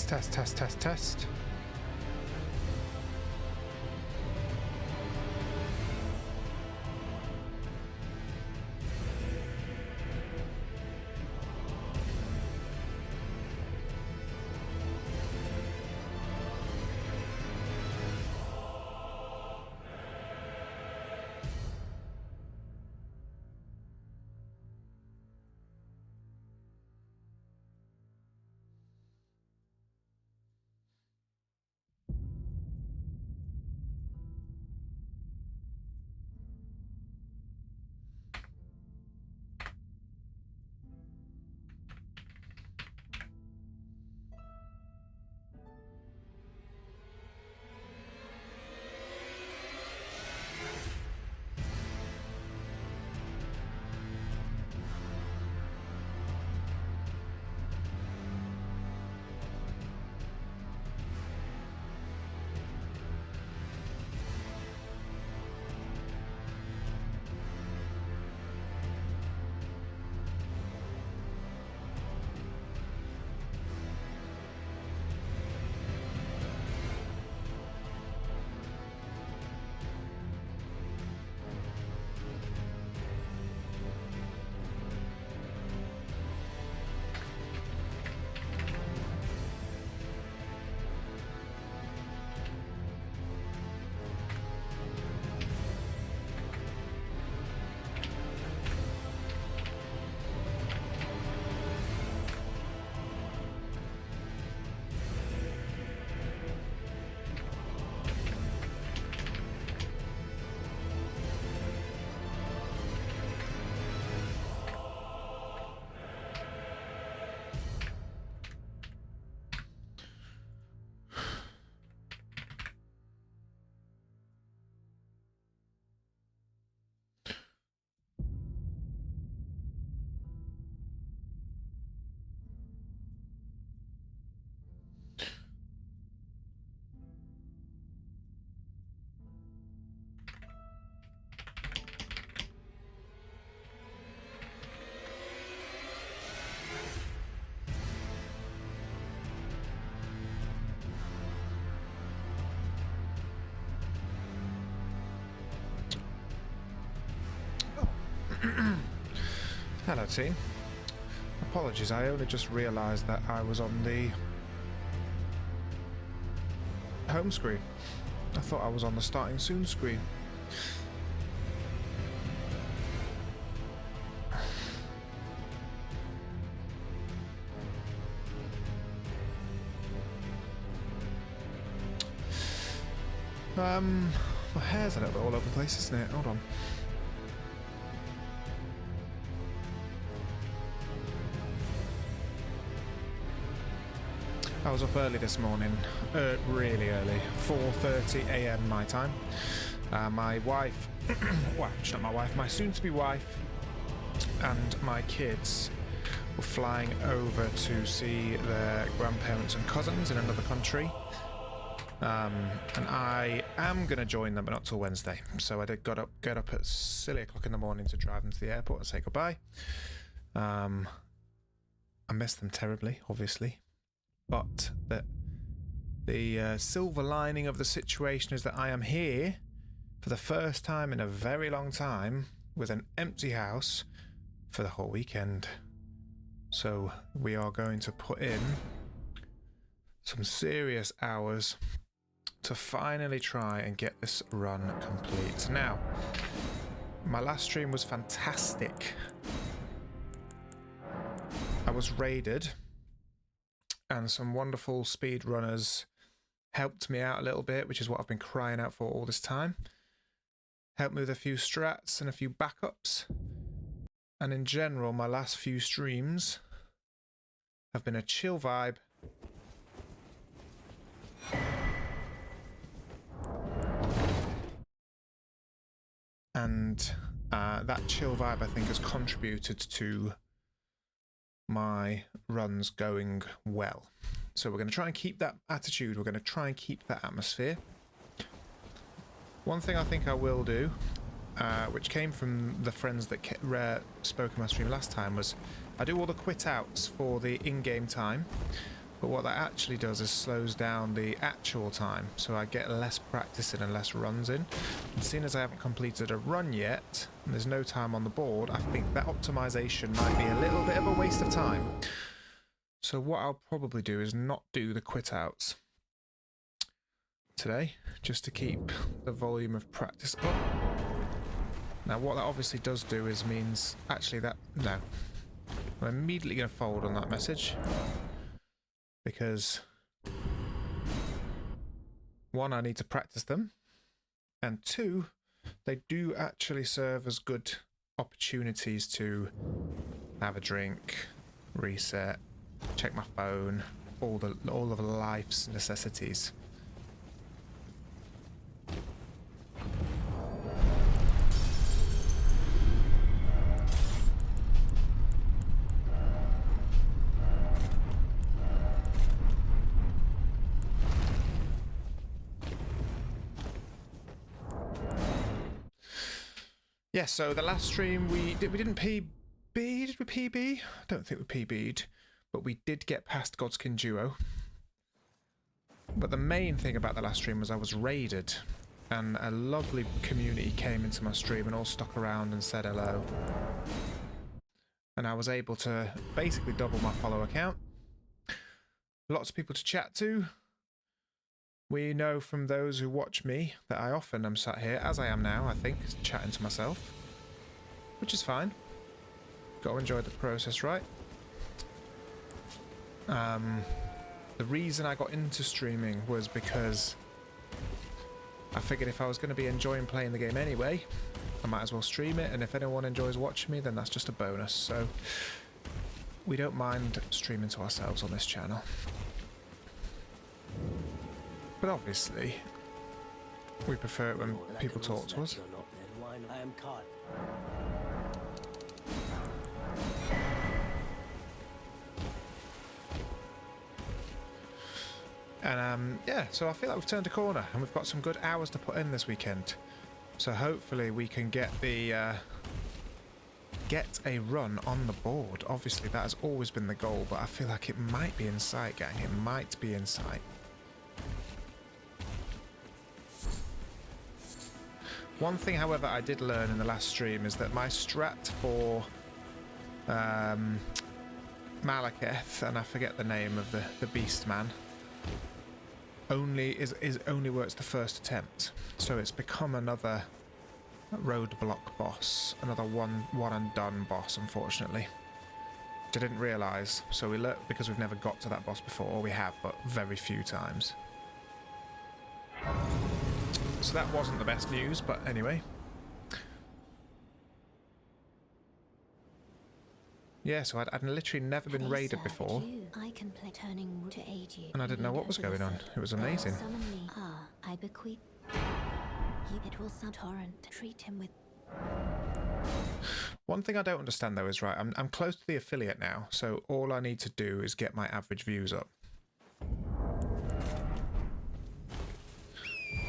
Test, test, test, test, test. Hello team. Apologies, I only just realised that I was on the home screen. I thought I was on the starting soon screen. My hair's a little bit all over the place, isn't it? Hold on. I was up early this morning, really early, 4:30 AM my time. My wife, well, she's not my wife, my soon-to-be wife and my kids were flying over to see their grandparents and cousins in another country. And I am going to join them, but not till Wednesday. So I did get up at silly o'clock in the morning to drive them to the airport and say goodbye. I missed them terribly, obviously. But the silver lining of the situation is that I am here for the first time in a very long time with an empty house for the whole weekend. So we are going to put in some serious hours to finally try and get this run complete. Now, my last stream was fantastic. I was raided and some wonderful speedrunners helped me out a little bit, which is what I've been crying out for all this time. Helped me with a few strats and a few backups. And in general, my last few streams have been a chill vibe. And that chill vibe, I think, has contributed to my runs going well. So we're going to try and keep that attitude. We're going to try and keep that atmosphere. One thing I think I will do, which came from the friends that spoke in my stream last time, was I do all the quit outs for the in-game time. But what that actually does is slows down the actual time, so I get less practice in and less runs in. And seeing as I haven't completed a run yet, and there's no time on the board, I think that optimization might be a little bit of a waste of time. So what I'll probably do is not do the quit outs today, just to keep the volume of practice up. Now what that obviously does do is means, actually that, no. I'm immediately going to fold on that message. Because, one, I need to practice them, and two, they do actually serve as good opportunities to have a drink, reset, check my phone, all of life's necessities. Yeah, so the last stream we didn't PB, did we PB? I don't think we PB'd, but we did get past Godskin Duo. But the main thing about the last stream was I was raided, and a lovely community came into my stream and all stuck around and said hello. And I was able to basically double my follower count. Lots of people to chat to. We know from those who watch me that I often am sat here, as I am now, I think, chatting to myself. Which is fine. Got to enjoy the process, right? The reason I got into streaming was because I figured if I was going to be enjoying playing the game anyway, I might as well stream it, and if anyone enjoys watching me, then that's just a bonus. So we don't mind streaming to ourselves on this channel. But obviously, we prefer it when people talk to us. And yeah, so I feel like we've turned a corner and we've got some good hours to put in this weekend. So hopefully we can get the get a run on the board. Obviously that has always been the goal, but I feel like it might be in sight, gang. It might be in sight. One thing, however, I did learn in the last stream is that my strat for Malekith, and I forget the name of the beast man, only works the first attempt. So it's become another roadblock boss, another one and done boss, unfortunately. Which I didn't realise. So we learned because we've never got to that boss before, or we have, but very few times. So that wasn't the best news, but anyway. Yeah, so I'd literally never been raided before, and I didn't know what was going on. It was amazing. One thing I don't understand though is, right, I'm close to the affiliate now, so all I need to do is get my average views up.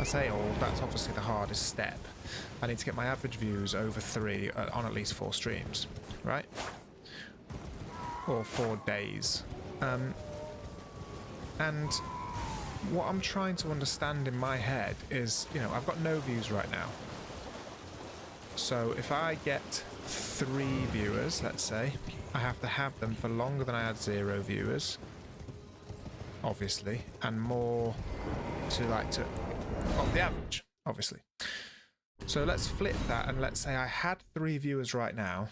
I say all, that's obviously the hardest step. I need to get my average views over 3 on at least 4 streams, right? Or 4 days. And what I'm trying to understand in my head is, you know, I've got no views right now. So if I get 3 viewers, let's say, I have to have them for longer than I had 0 viewers, obviously, and more to well, the average, obviously. So let's flip that, and let's say I had 3 viewers right now,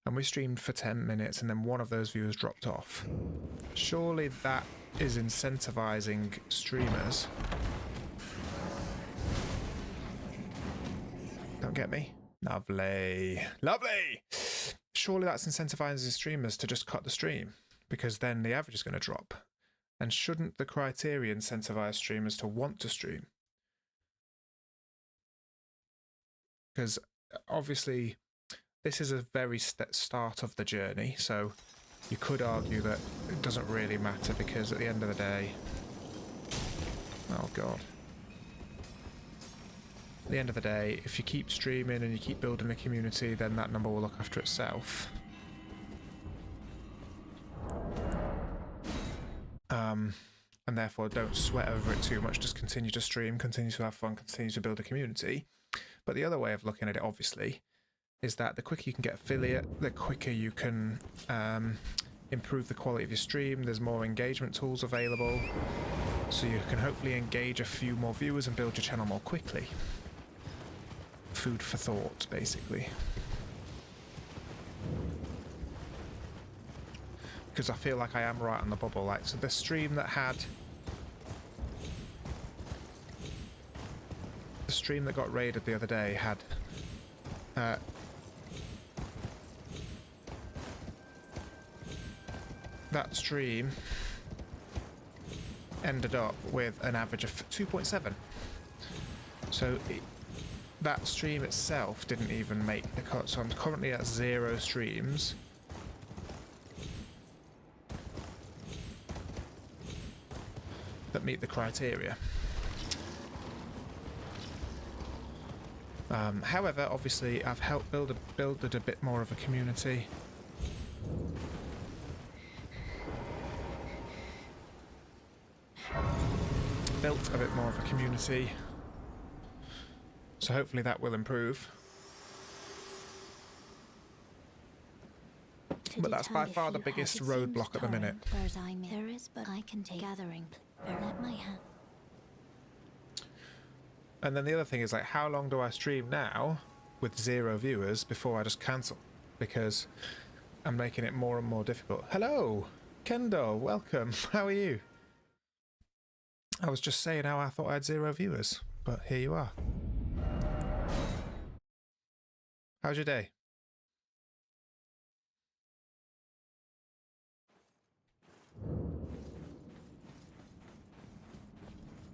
and we streamed for 10 minutes, and then one of those viewers dropped off. Surely that is incentivizing streamers. Don't get me? Lovely. Lovely! Surely that's incentivizing streamers to just cut the stream, because then the average is going to drop. And shouldn't the criteria incentivize streamers to want to stream? Because obviously this is a very start of the journey, so you could argue that it doesn't really matter, because at the end of the day, oh god, at the end of the day, if you keep streaming and you keep building a community, then that number will look after itself. and therefore don't sweat over it too much. Just continue to stream, continue to have fun, continue to build a community. But the other way of looking at it, obviously, is that the quicker you can get affiliate, the quicker you can improve the quality of your stream. There's more engagement tools available, so you can hopefully engage a few more viewers and build your channel more quickly. Food for thought, basically. Because I feel like I am right on the bubble. Like, so the stream that had... The stream that got raided the other day had... that stream ended up with an average of 2.7. So that stream itself didn't even make the cut. So I'm currently at 0 streams. That meet the criteria. However, obviously, I've helped build a bit more of a community. Built a bit more of a community. So hopefully that will improve. But that's by far the biggest roadblock at the minute. There is, but I can take gathering. Let my hand. And then the other thing is, like, how long do I stream now with 0 viewers before I just cancel? Because I'm making it more and more difficult. Hello, Kendall, welcome. How are you? I was just saying how I thought I had 0 viewers, but here you are. How's your day?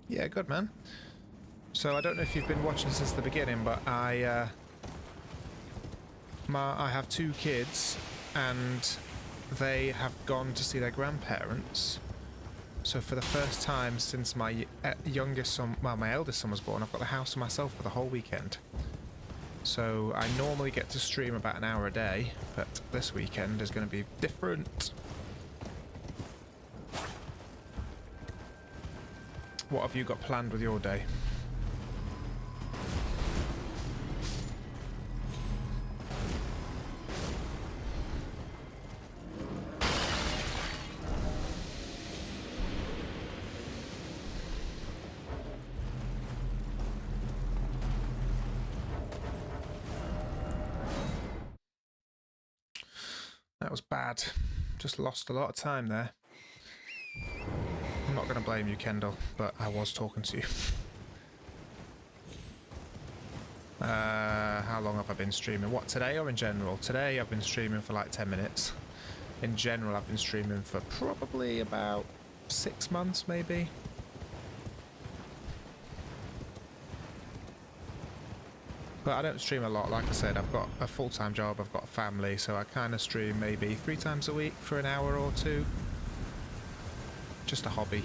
Yeah, good, man. So I don't know if you've been watching since the beginning, but I have 2 kids, and they have gone to see their grandparents. So for the first time since my youngest son, well, my eldest son was born, I've got the house to myself for the whole weekend. So I normally get to stream about an hour a day, but this weekend is going to be different. What have you got planned with your day? That was bad. Just lost a lot of time there. I'm not going to blame you, Kendall, but I was talking to you. How long have I been streaming? What, today or in general? Today I've been streaming for like 10 minutes. In general, I've been streaming for probably about 6 months, maybe. But I don't stream a lot. Like I said, I've got a full-time job, I've got a family, so I kind of stream maybe 3 times a week for an hour or 2. Just a hobby.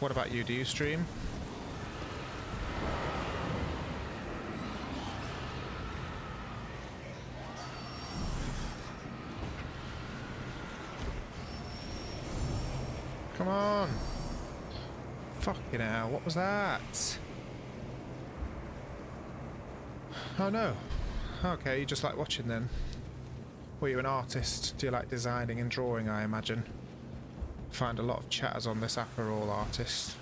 What about you? Do you stream? Come on! Fucking hell, what was that? Oh no. Okay, you just like watching then. Were you an artist? Do you like designing and drawing, I imagine? Find a lot of chatters on this app are all artists.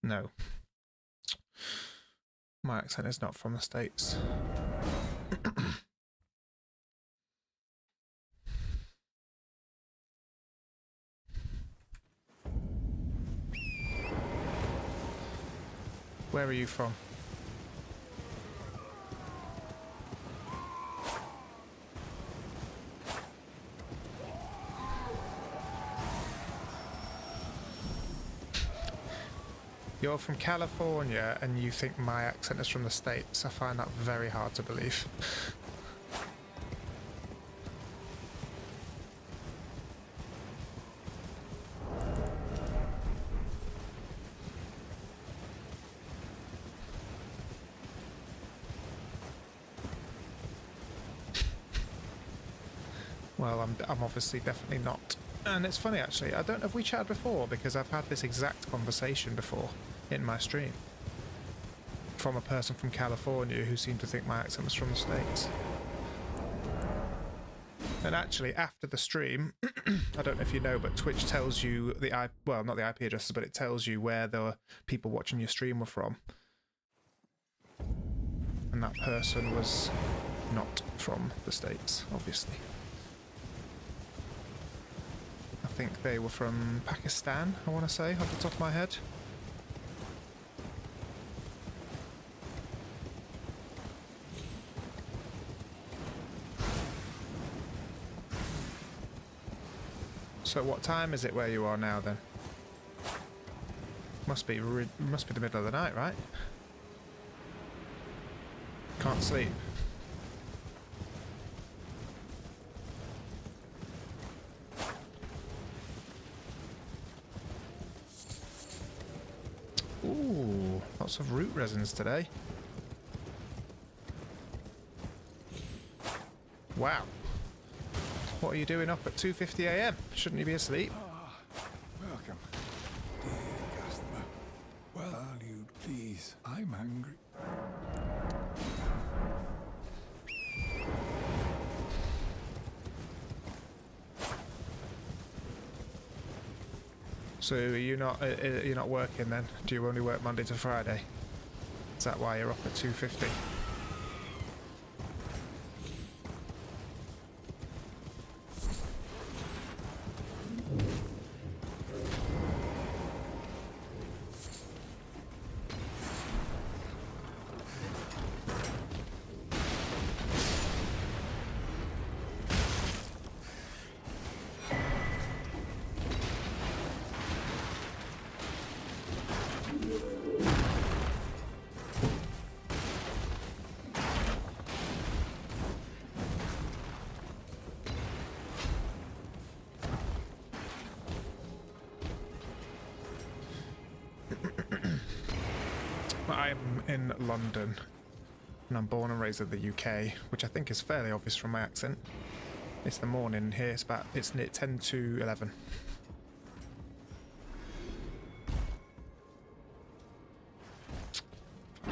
No. My accent is not from the States. Where are you from? You're from California and you think my accent is from the States. I find that very hard to believe. Well, I'm obviously definitely not. And it's funny actually, I don't know if we chatted before because I've had this exact conversation before in my stream from a person from California who seemed to think my accent was from the States. And actually, after the stream, I don't know if you know, but Twitch tells you the well, not the IP addresses, but it tells you where the people watching your stream were from. And that person was not from the States, obviously. I think they were from Pakistan, I want to say, off the top of my head. So what time is it where you are now then? Must be the middle of the night, right? Can't sleep. Ooh, lots of root resins today. Wow. What are you doing up at 2:50 AM? Shouldn't you be asleep? Welcome, dear customer. Well, valued, please. I'm hungry. So you're not working then? Do you only work Monday to Friday? Is that why you're up at 2:50? I'm in London, and I'm born and raised in the UK, which I think is fairly obvious from my accent. It's the morning here, it's near 10 to 11.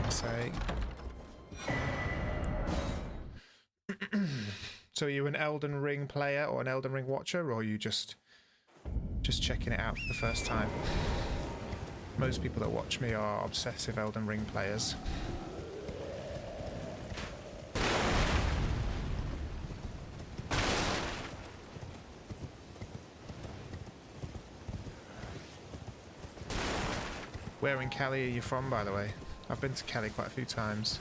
Say. So are you an Elden Ring player or an Elden Ring watcher, or are you just checking it out for the first time? Most people that watch me are obsessive Elden Ring players. Where in Cali are you from, by the way? I've been to Cali quite a few times.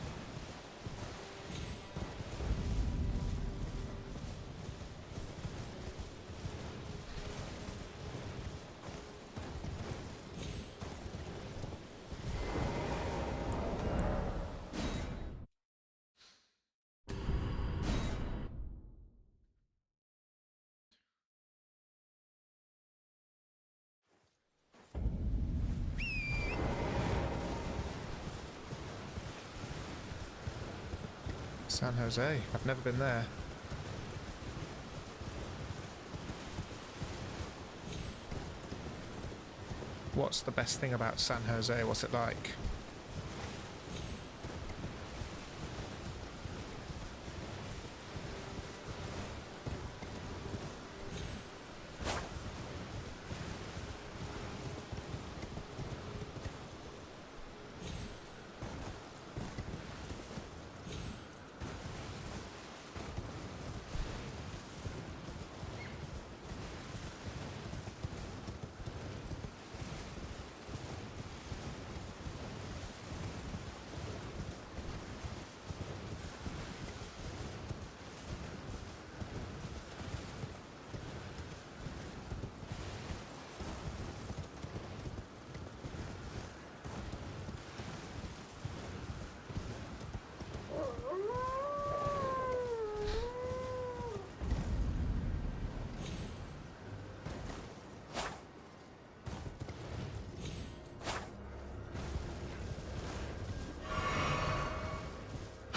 San Jose. I've never been there. What's the best thing about San Jose? What's it like?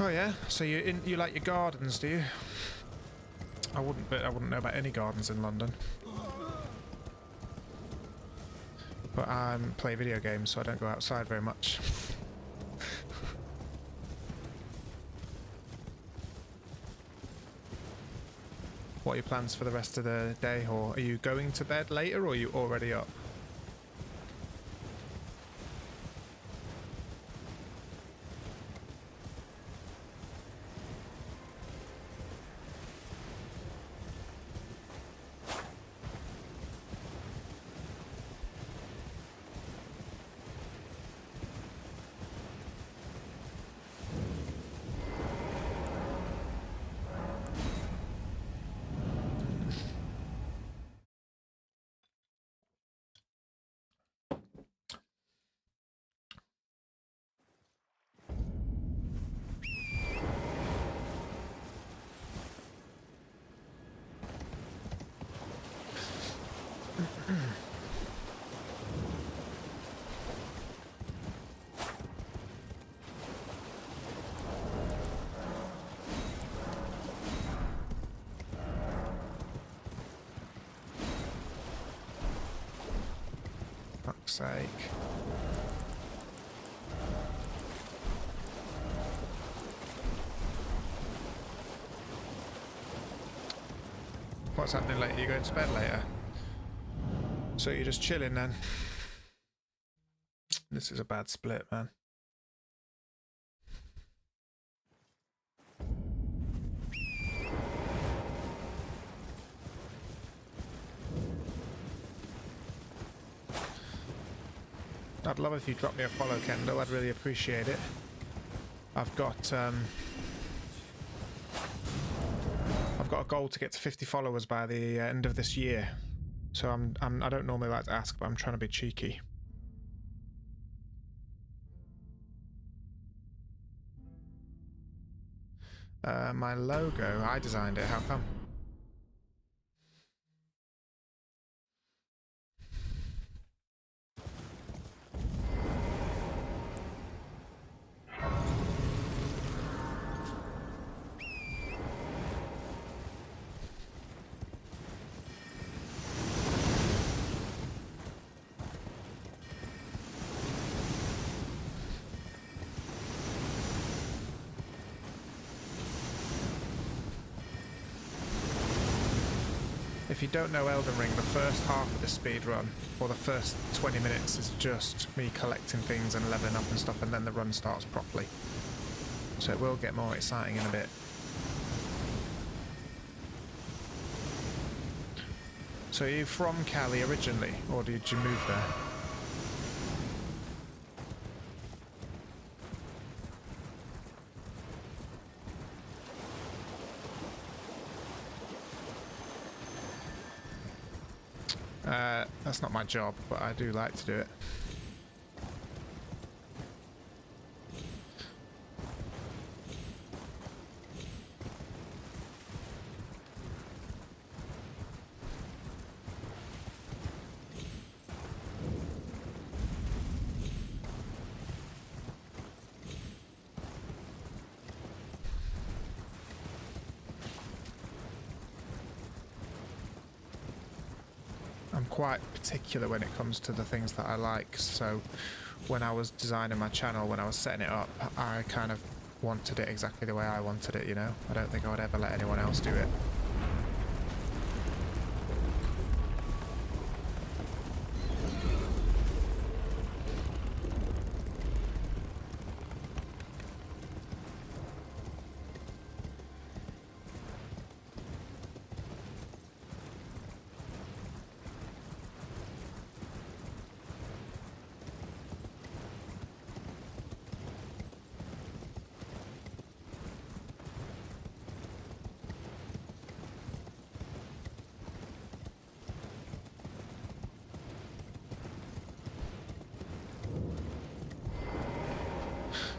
Oh yeah, so you like your gardens, do you? I wouldn't, but I wouldn't know about any gardens in London. But I play video games, so I don't go outside very much. What are your plans for the rest of the day, or are you going to bed later, or are you already up? Fuck's sake. What's happening later? You going to bed later? So you're just chilling then? This is a bad split, man. I'd love if you dropped me a follow, Kendall. I'd really appreciate it. I've got a goal to get to 50 followers by the end of this year. So I don't normally like to ask, but I'm trying to be cheeky. My logo, I designed it. How come? If you don't know Elden Ring, the first half of the speedrun, or the first 20 minutes, is just me collecting things and leveling up and stuff, and then the run starts properly. So it will get more exciting in a bit. So are you from Cali originally, or did you move there? That's not my job, but I do like to do it. I'm quite particular when it comes to the things that I like, so when I was designing my channel, when I was setting it up, I kind of wanted it exactly the way I wanted it, you know? I don't think I would ever let anyone else do it.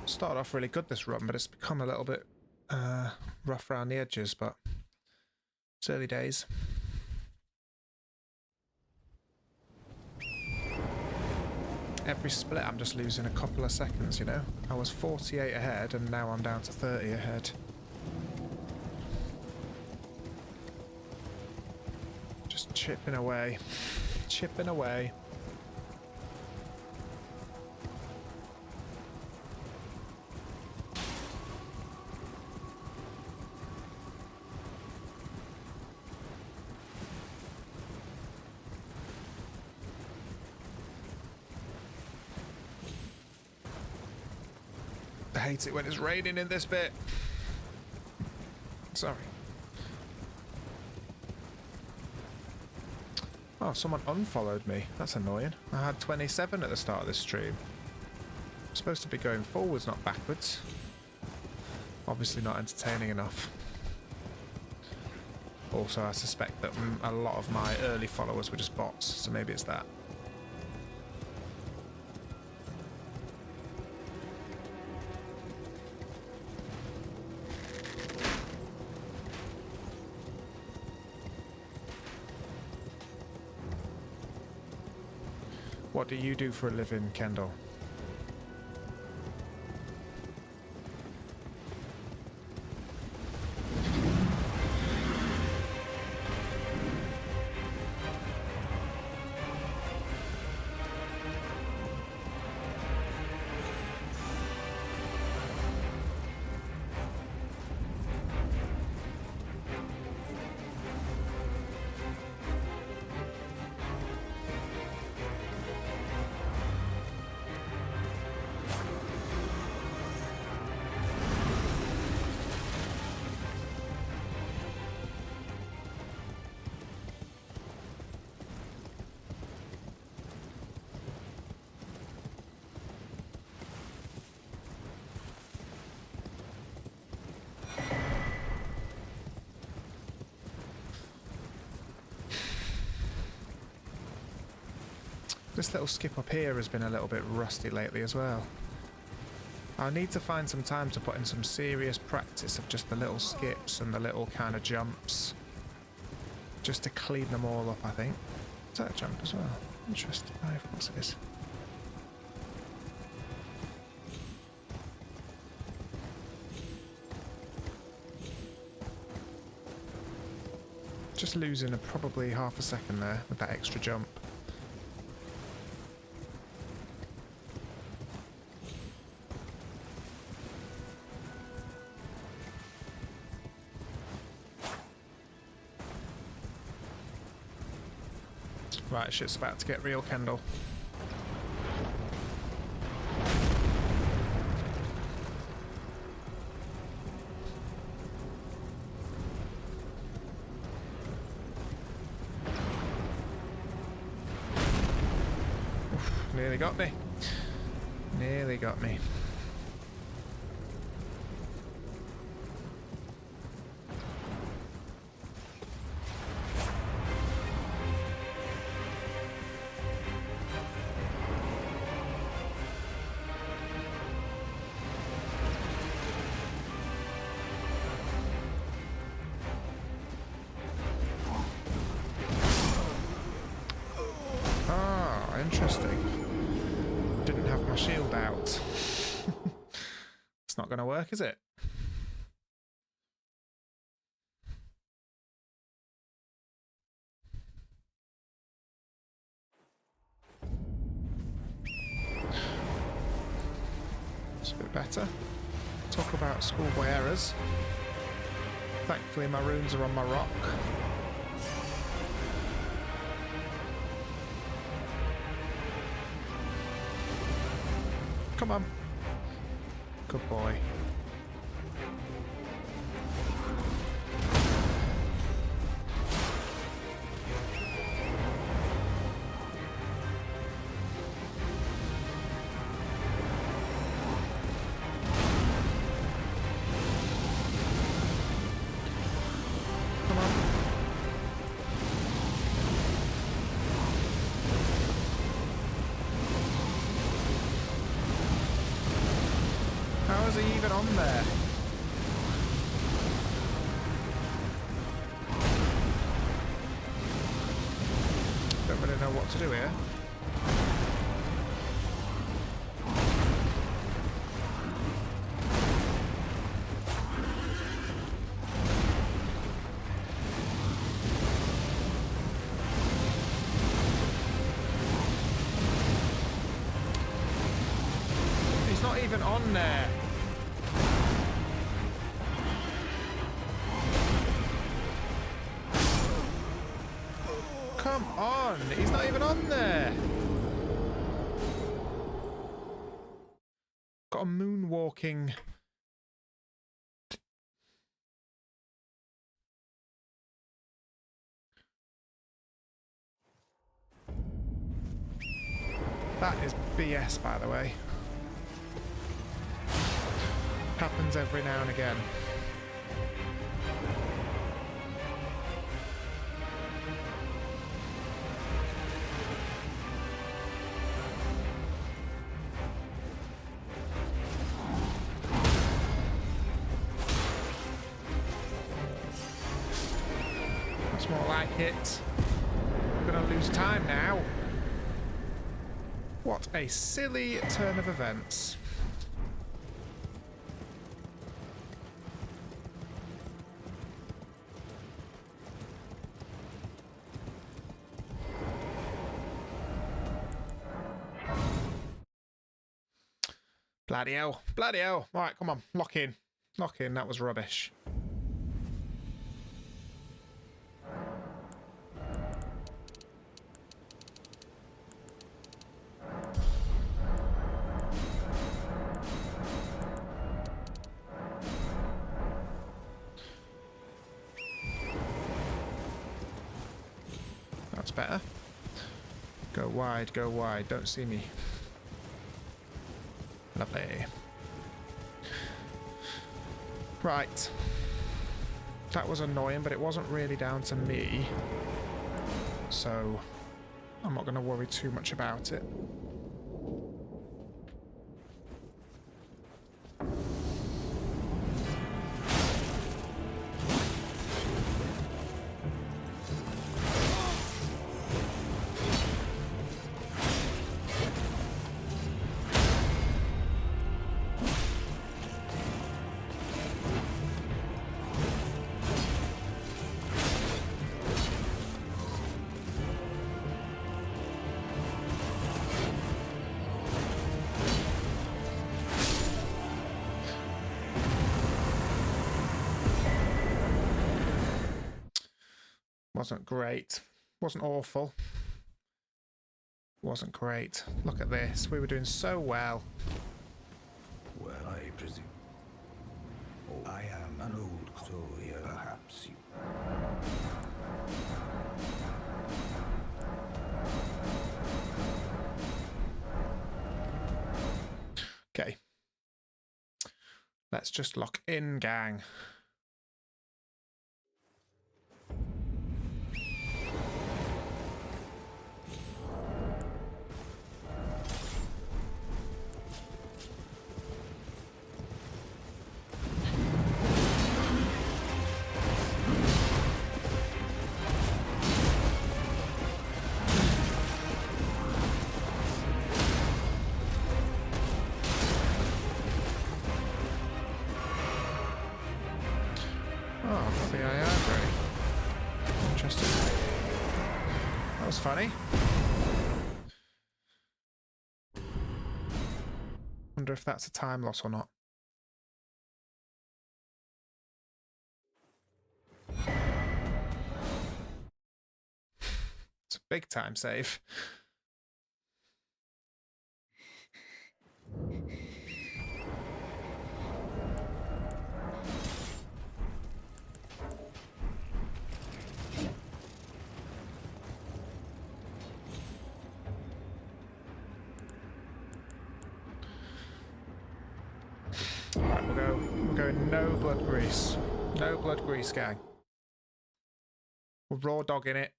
Started off really good this run, but it's become a little bit rough around the edges, but it's early days. every split I'm just losing a couple of seconds, you know? I was 48 ahead and now I'm down to 30 ahead. Just chipping away. Chipping away. I hate it when it's raining in this bit. Sorry. Oh, someone unfollowed me. That's annoying. I had 27 at the start of this stream. I'm supposed to be going forwards, not backwards. Obviously not entertaining enough. Also, I suspect that a lot of my early followers were just bots, so maybe it's that. What do you do for a living, Kendall? This little skip up here has been a little bit rusty lately as well. I need to find some time to put in some serious practice of just the little skips and the little kind of jumps. Just to clean them all up, I think. Is that a jump as well? Interesting. Oh, of course it is. Just losing probably half a second there with that extra jump. Right, shit's about to get real, Kendall. Oof, nearly got me. Nearly got me. Interesting. Didn't have my shield out. It's not going to work, is it? It's a bit better. Talk about schoolboy errors. Thankfully my runes are on my rock. Come on. Good boy. Come on. How is he even on there? Don't really know what to do here. even on there. Come on, he's not even on there. Got a moonwalking. That is BS, by the way. Happens every now and again. That's more like it. I'm gonna lose time now. What a silly turn of events. Bloody hell. Bloody hell. Right, come on. Lock in. Lock in. That was rubbish. That's better. Go wide, go wide. Don't see me. Lovely. Right. That was annoying, but it wasn't really down to me. So I'm not going to worry too much about it. Wasn't great. Wasn't awful. Wasn't great. Look at this. We were doing so well. Well, I presume. Oh, I am an old crow here. Perhaps you. Okay. Let's just lock in, gang. Funny. Wonder if that's a time loss or not. It's a big time save. Right, we'll go no blood grease. No blood grease, gang. We'll raw dog in it.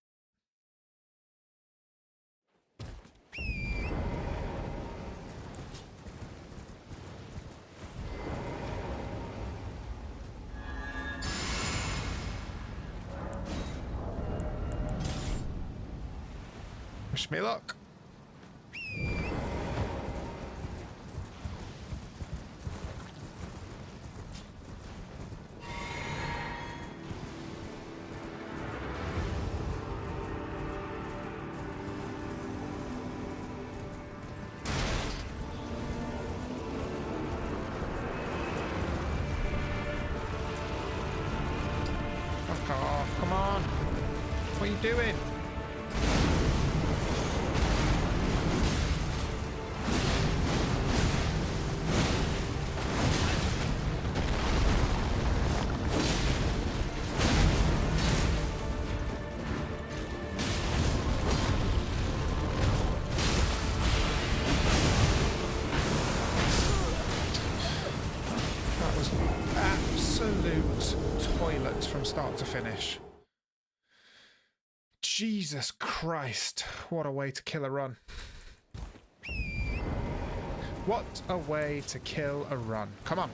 Wish me luck. doing? That was absolute toilet from start to finish. Jesus Christ, what a way to kill a run. What a way to kill a run. Come on.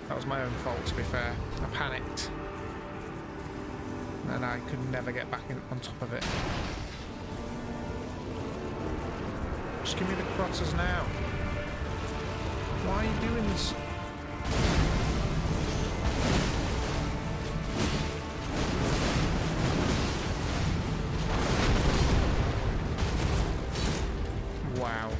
That was my own fault, to be fair. I panicked. And I could never get back on top of it. Just give me the crosses now. Why are you doing this? Wow.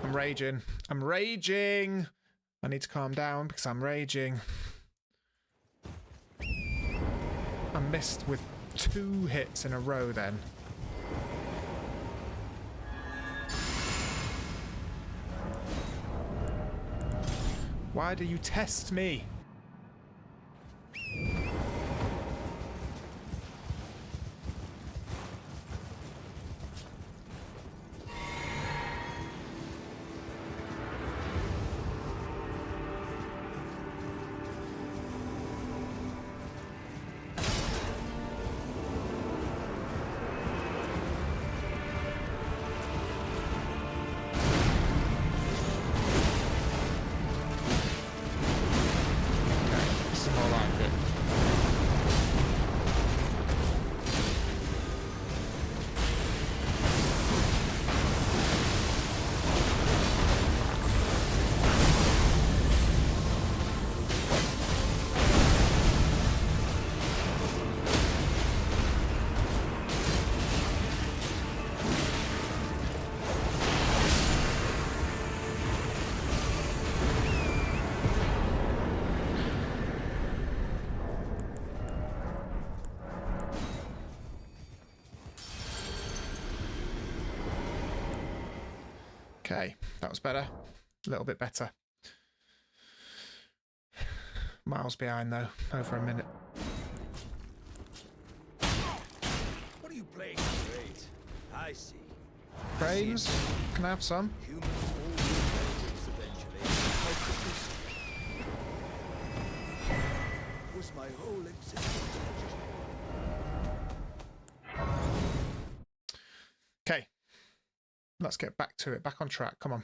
I'm raging. I'm raging. I need to calm down because I'm raging. I missed with 2 hits in a row then. Why do you test me? Okay, that was better. A little bit better. Miles behind though, over a minute. What are you playing? Great. I see. Frames? Can I have some? Human intelligence eventually. How could this was my whole existence. Okay. Let's get back to it. Back on track. Come on.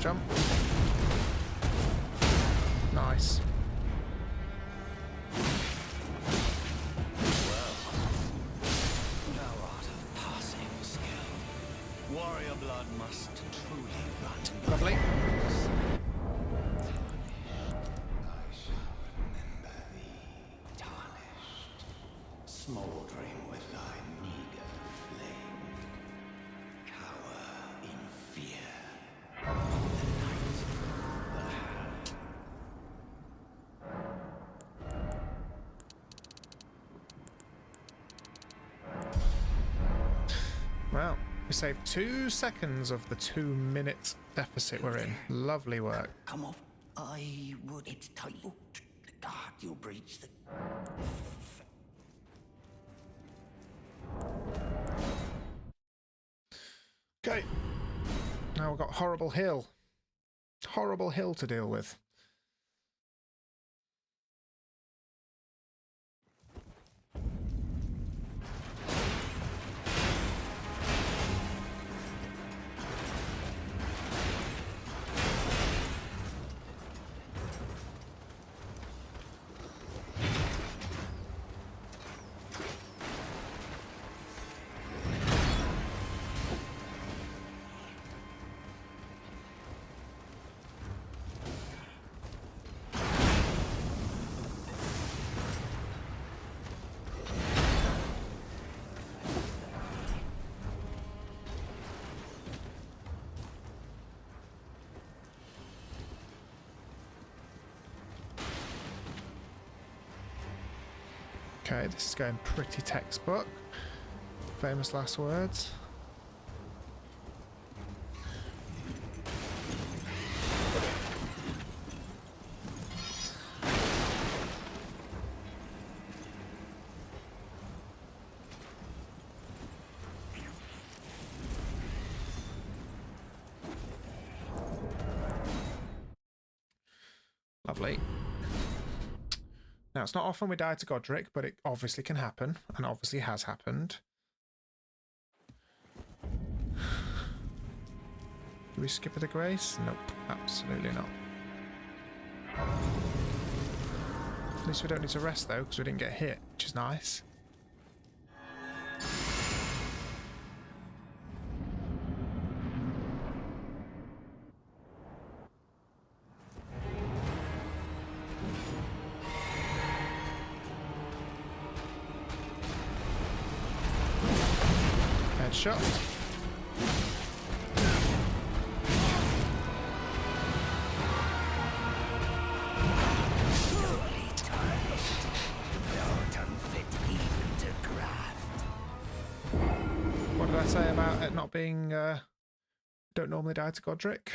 Jump. Nice. Thou art of passing skill. Warrior blood must truly run. Lovely. I shall remember thee, tarnished, smoldering with thy meager flame. Cower in fear. The night, the hand. Well, we saved 2 seconds of the 2-minute deficit we're in. Lovely work. Come off. I would. It's tight. Oh, God, you'll breach the. Okay. Now we've got Horrible Hill. Horrible Hill to deal with. Okay, this is going pretty textbook. Famous last words. Lovely. Now, it's not often we die to Godric, but it obviously can happen, and obviously has happened. Do we skip the grace? Nope, absolutely not. At least we don't need to rest, though, because we didn't get hit, which is nice. Headshot. What did I say about it not being, don't normally die to Godric?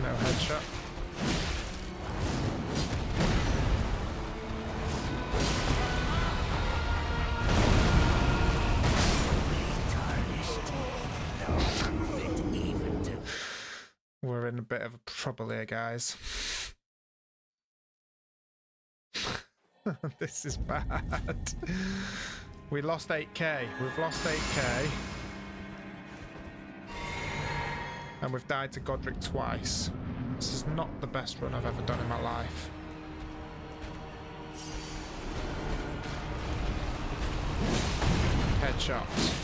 No headshot. We're in a bit of trouble here, guys. This is bad. We lost 8k. We've lost 8k. And we've died to Godric twice. This is not the best run I've ever done in my life. Headshot.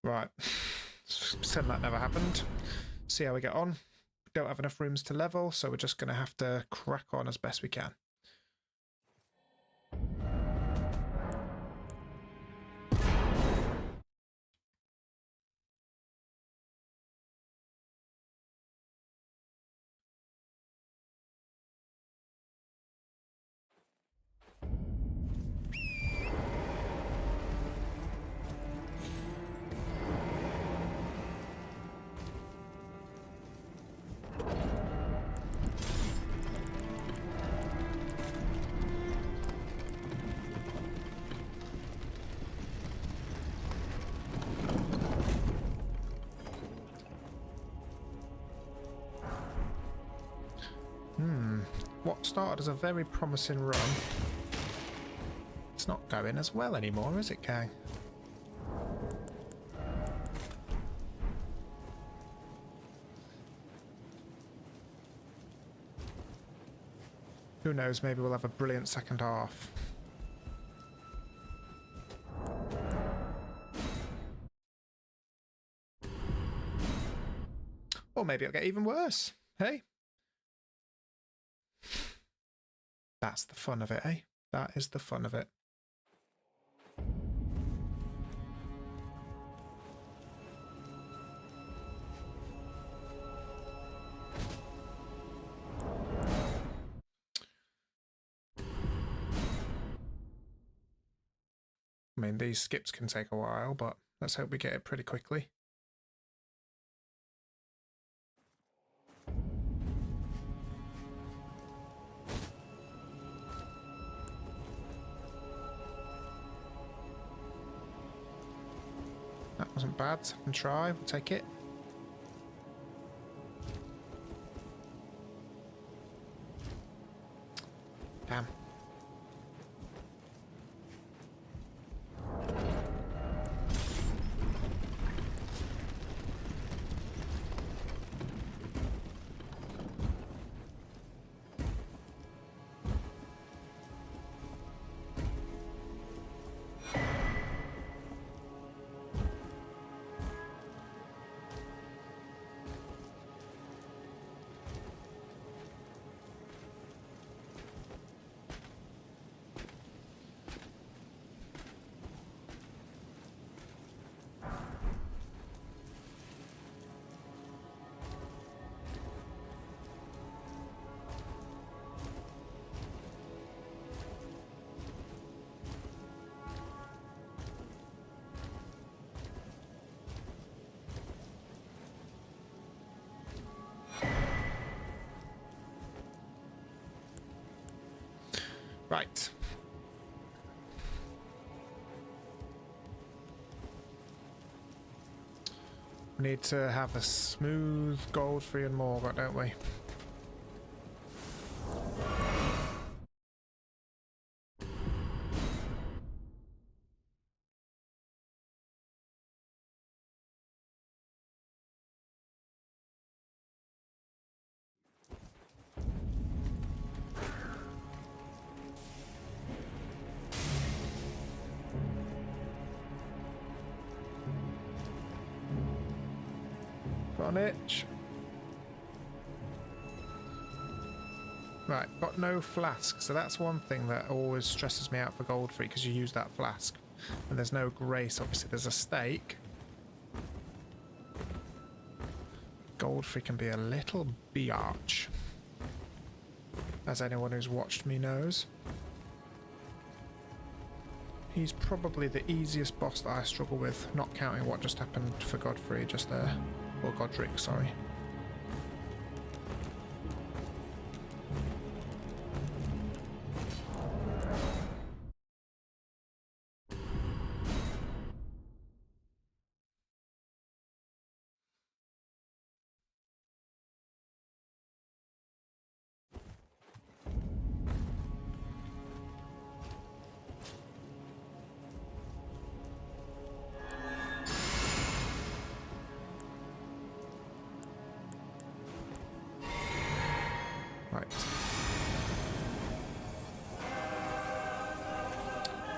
Right, pretend that never happened. See how we get on. We don't have enough rooms to level, so we're just going to have to crack on as best we can. What started as a very promising run, it's not going as well anymore, is it, gang? Who knows, maybe we'll have a brilliant second half. Or maybe it'll get even worse. Hey? That's the fun of it, eh? That is the fun of it. I mean, these skips can take a while, but let's hope we get it pretty quickly. That wasn't bad. Second try. We'll take it. Damn. Right. We need to have a smooth gold free and more, don't we? Got an itch. Right, got no flask, so that's one thing that always stresses me out for gold free, because you use that flask. And there's no grace, obviously. There's a stake. Gold free can be a little biatch, as anyone who's watched me knows. He's probably the easiest boss that I struggle with, not counting what just happened for Godfrey just there. Or Godric, sorry. Right.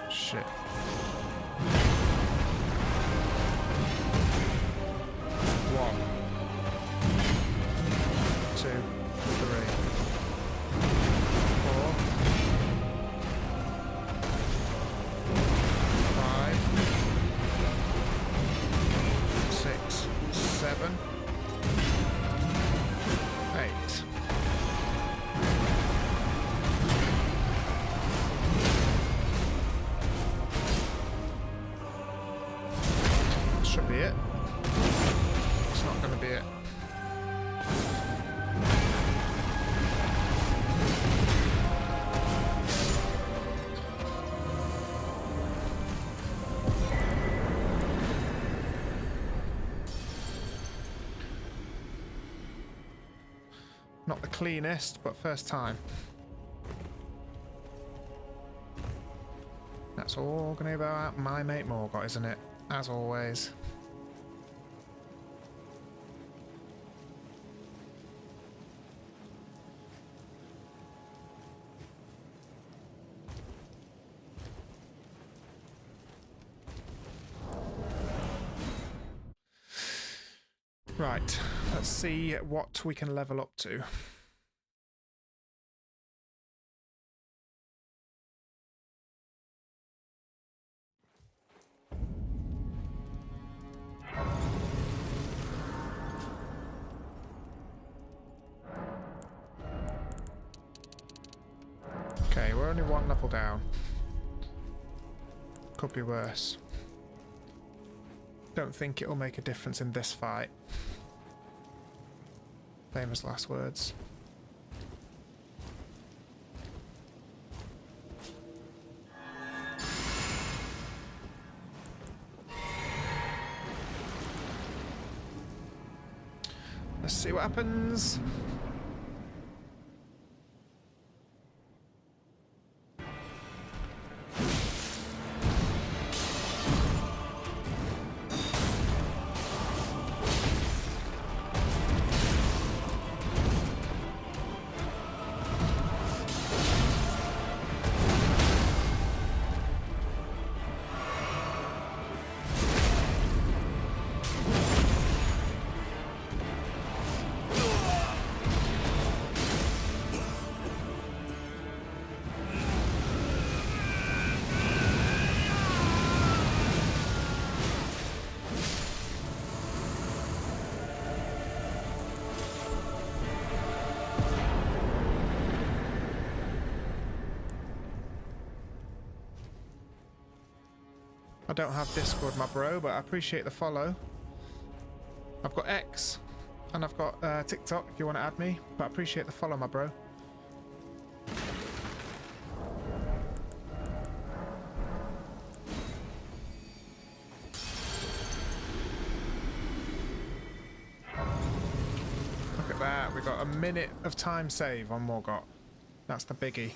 Shit. One. Two. Three. Four. Five. 6. 7. 8. Should be it. It's not going to be it. Not the cleanest, but first time. That's all going to be about my mate Morgott, isn't it? As always. Right, let's see what we can level up to. Okay, we're only one level down. Could be worse. Don't think it'll make a difference in this fight. Famous last words. Let's see what happens. I don't have Discord, my bro, but I appreciate the follow. I've got X, and I've got TikTok if you want to add me, but I appreciate the follow, my bro. Look at that, we got a minute of time save on Morgott. That's the biggie.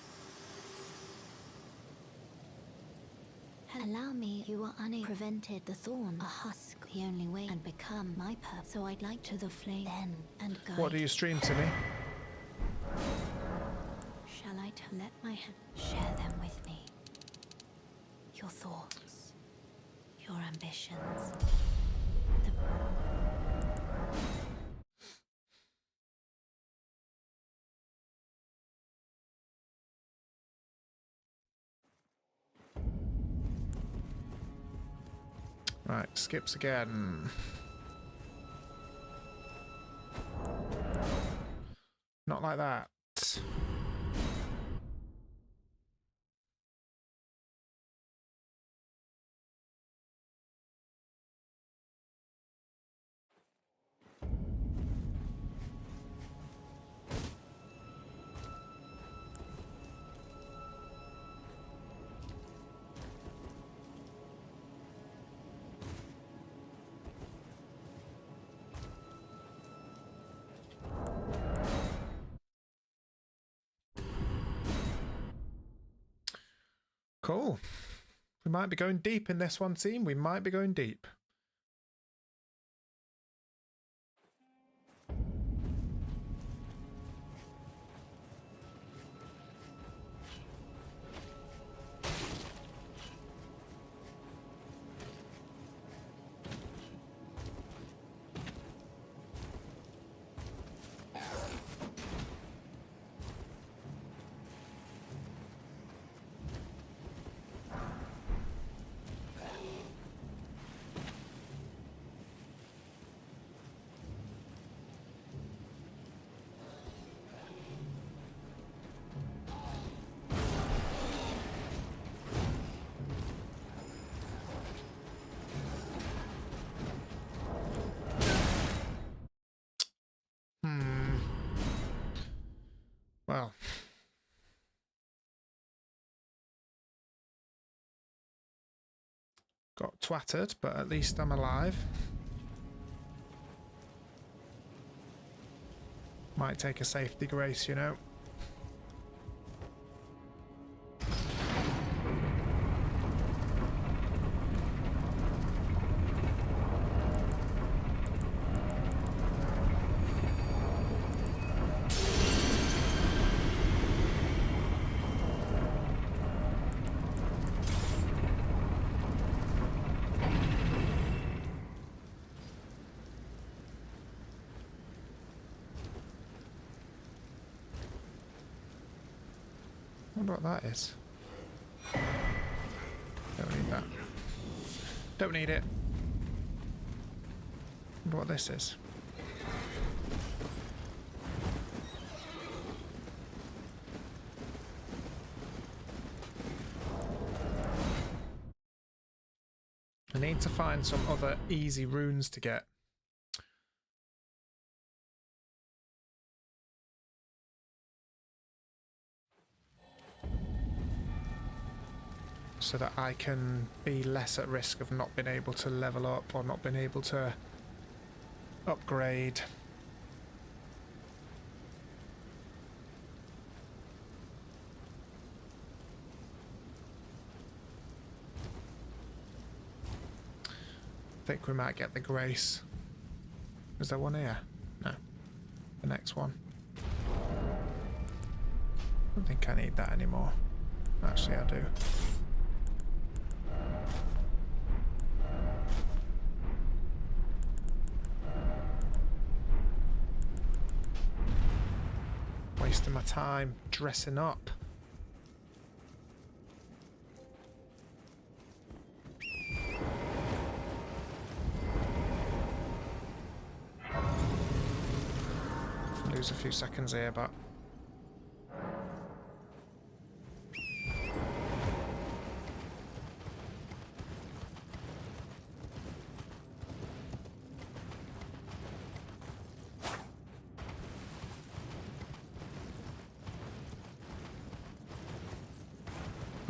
Allow me, you are prevented the thorn, a husk, the only way, and become my purpose. So I'd like to the flame then and guide. What do you stream to me? Shall I let my hand share them with me? Your thoughts, your ambitions, the Right, skips again. Not like that. Cool. We might be going deep in this one, team. We might be going deep. Well. Got twattered, but at least I'm alive. Might take a safety grace, you know. wonder what that is. Don't need that. Don't need it. Wonder what this is. I need to find some other easy runes to get. So that I can be less at risk of not being able to level up or not being able to upgrade. I think we might get the grace. Is there one here? No. The next one. I don't think I need that anymore. Actually, I do. Wasting my time dressing up. Lose a few seconds here, but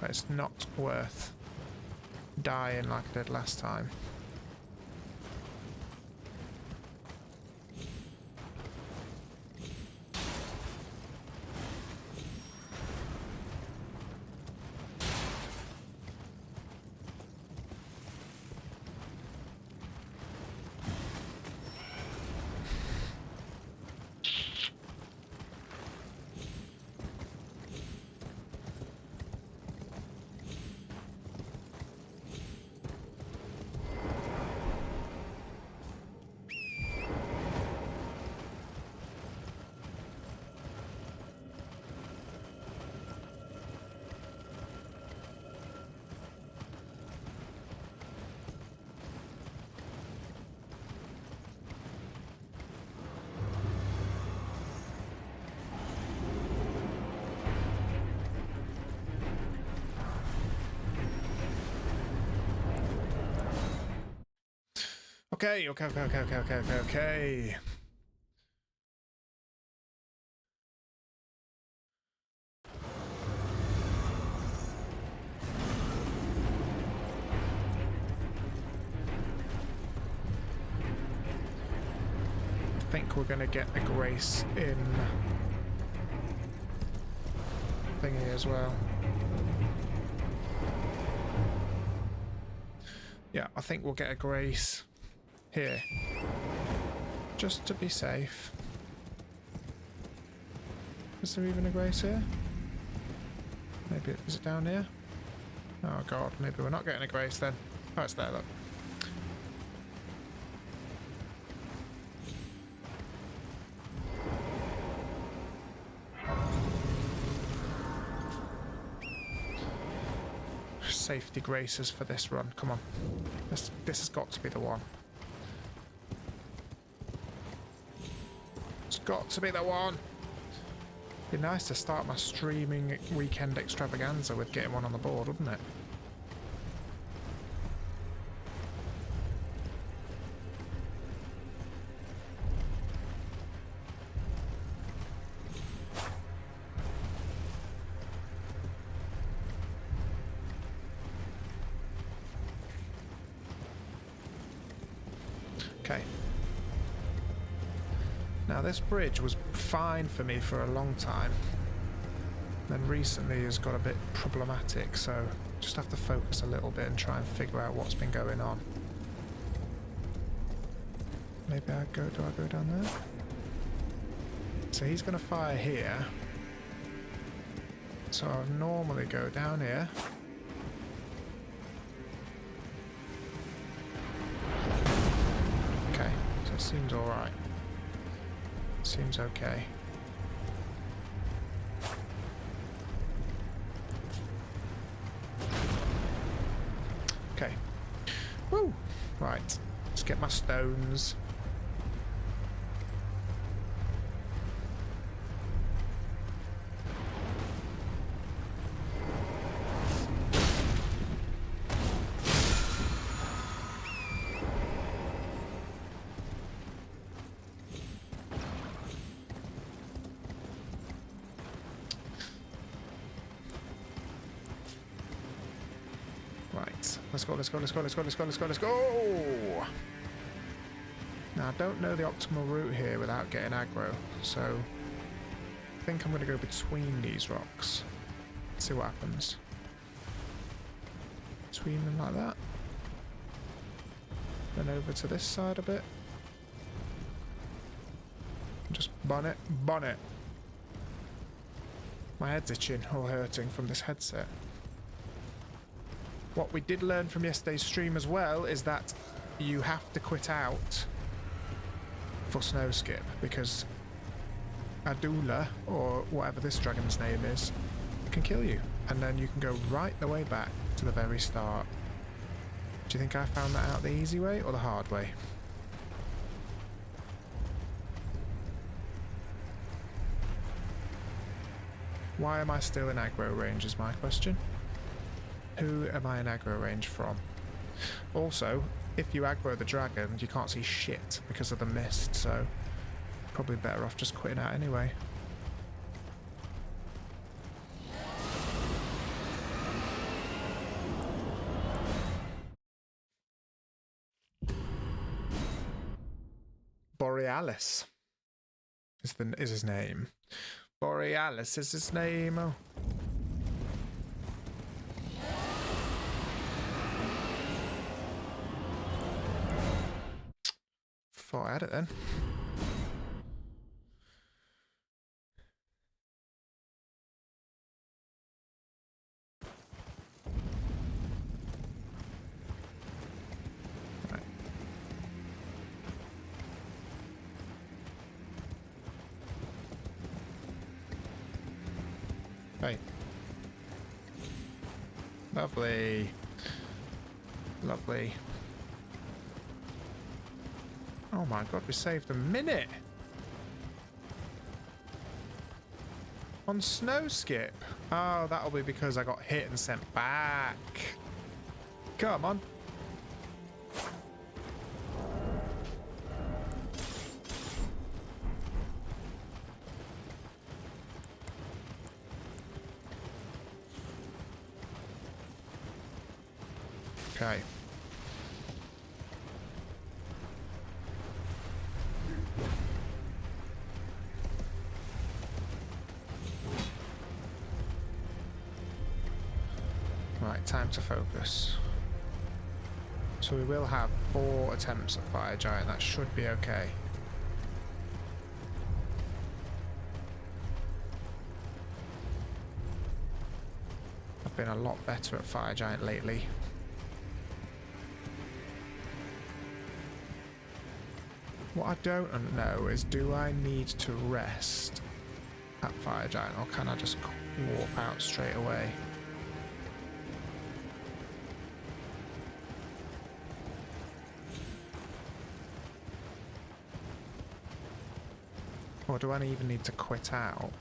it's not worth dying like I did last time. Okay. I think we're gonna get a grace in thingy as well. Yeah, I think we'll get a grace here, just to be safe. Is there even a grace here? Maybe, is it down here? Oh god, maybe we're not getting a grace then. Oh, it's there, look. Safety graces for this run, come on. This has got to be the one. It's got to be the one. Be nice to start my streaming weekend extravaganza with getting one on the board, wouldn't it? Okay. Now this bridge was fine for me for a long time. Then recently has got a bit problematic, so just have to focus a little bit and try and figure out what's been going on. Maybe do I go down there? So he's gonna fire here. So I normally go down here. Okay, so it seems alright. Seems okay. Okay. Woo! Right. Let's get my stones. Right. Let's go, let's go, let's go, let's go, let's go, let's go, let's go! Now, I don't know the optimal route here without getting aggro, so I think I'm going to go between these rocks. See what happens. Between them like that. Then over to this side a bit. Just bonnet, bonnet. My head's itching or hurting from this headset. What we did learn from yesterday's stream as well is that you have to quit out for snow skip because Adula, or whatever this dragon's name is, can kill you. And then you can go right the way back to the very start. Do you think I found that out the easy way or the hard way? Why am I still in aggro range is my question. Who am I in aggro range from? Also, if you aggro the dragon, you can't see shit because of the mist, so probably better off just quitting out anyway. Borealis is his name. Borealis is his name. Oh. Thought I had it then. Right. Hey. Lovely. Lovely. Oh my god, we saved a minute! On snow skip? Oh, that'll be because I got hit and sent back. Come on. Okay. Right, time to focus. So we will have 4 attempts at Fire Giant, that should be okay. I've been a lot better at Fire Giant lately. What I don't know is, do I need to rest at Fire Giant, or can I just warp out straight away? Or do I even need to quit out?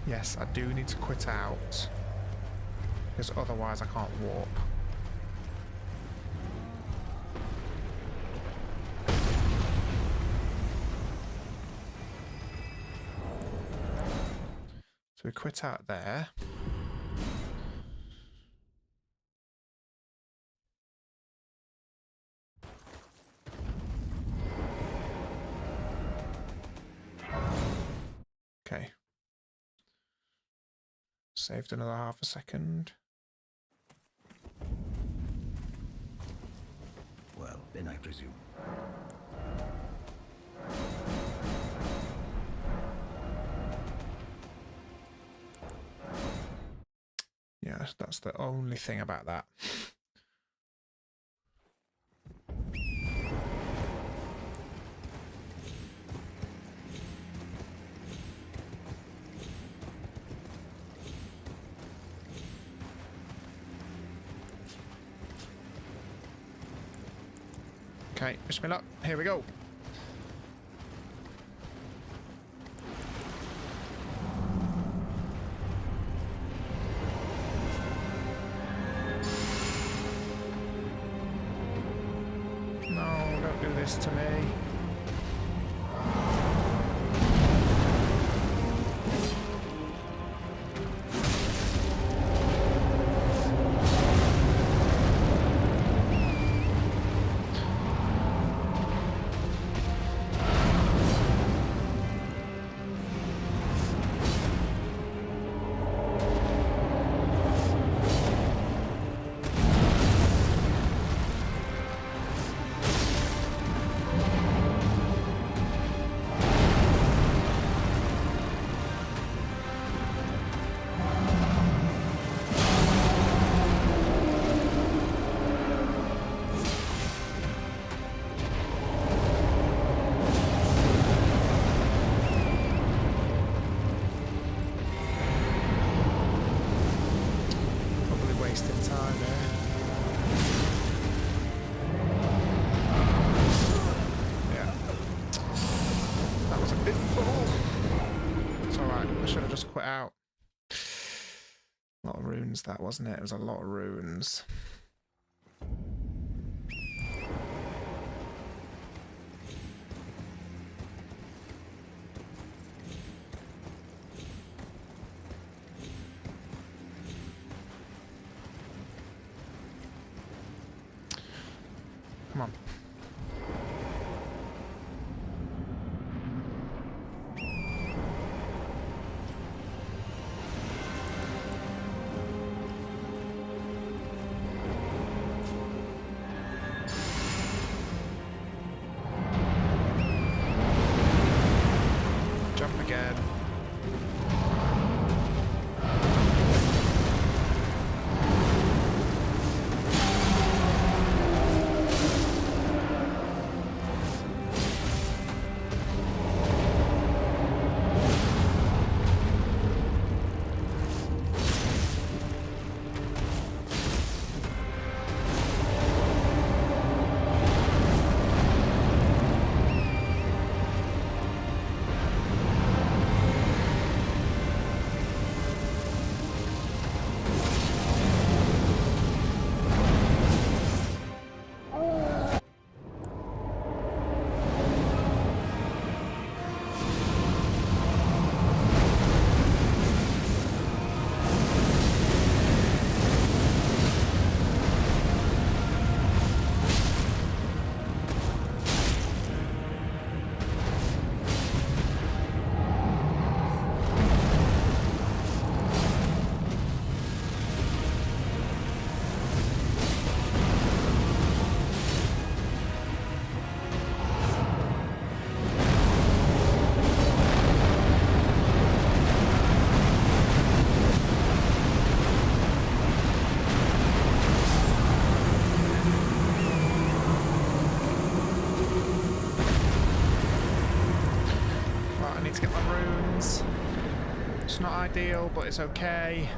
Yes, I do need to quit out, because otherwise I can't warp. So we quit out there. Okay. Saved another half a second. Well, then I presume. Yeah, that's the only thing about that. Okay, wish me luck. Here we go. No, don't do this to me. Quit out. A lot of runes, that wasn't it? It was a lot of runes. Come on. It's not ideal, but it's okay.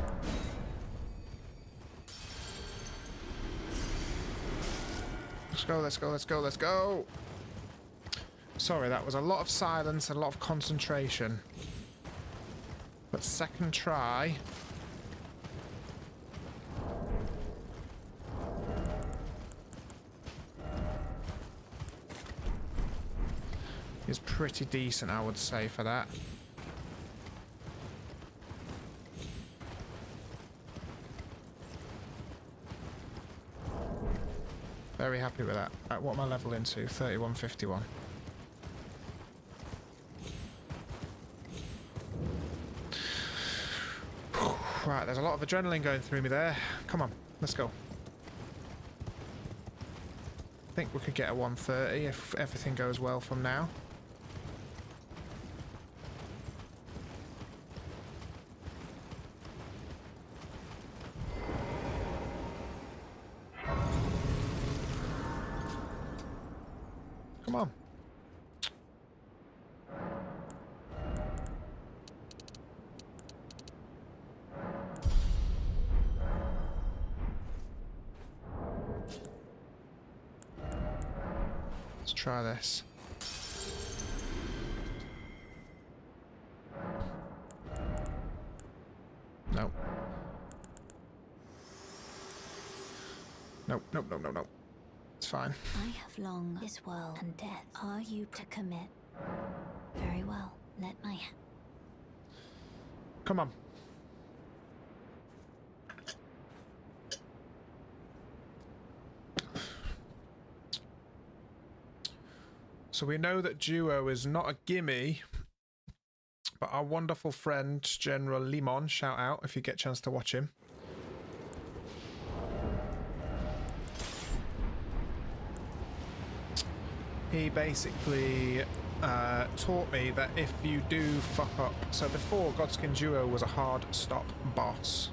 Let's go, let's go, let's go, let's go! Sorry, that was a lot of silence and a lot of concentration. But second try. Is pretty decent, I would say, for that. Very happy with that. What am I level into? 3151. Right, there's a lot of adrenaline going through me there. Come on, let's go. I think we could get a 130 if everything goes well from now. Come on. Let's try this. Nope. Nope, nope, nope, nope, nope. It's fine. I have long this world and death. Are you to commit? Very well. Let my hand. Come on. So we know that duo is not a gimme, but our wonderful friend General Limon, shout out if you get a chance to watch him. He basically taught me that if you do fuck up, so before Godskin Duo was a hard stop boss.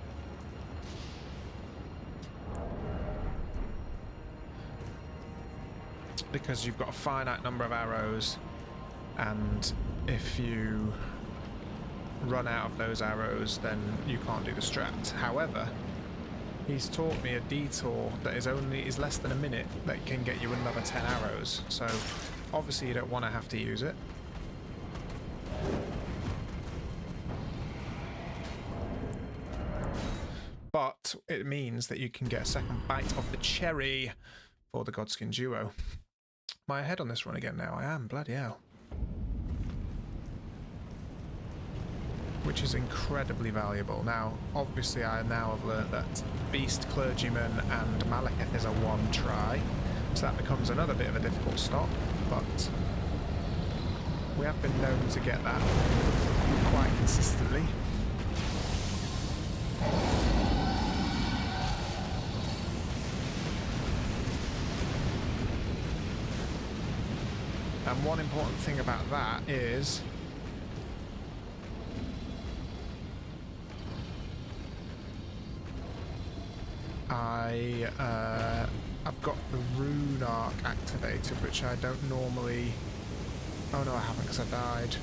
Because you've got a finite number of arrows, and if you run out of those arrows, then you can't do the strat. However, he's taught me a detour that is less than a minute that can get you another 10 arrows. So obviously you don't want to have to use it. But it means that you can get a second bite of the cherry for the Godskin Duo. Am I ahead on this run again now? I am, bloody hell. Which is incredibly valuable. Now, obviously I now have learned that Beast, Clergyman and Malekith is a one try, so that becomes another bit of a difficult stop, but we have been known to get that quite consistently. And one important thing about that is I've got the rune arc activated, which I don't normally... Oh no, I haven't, because I died.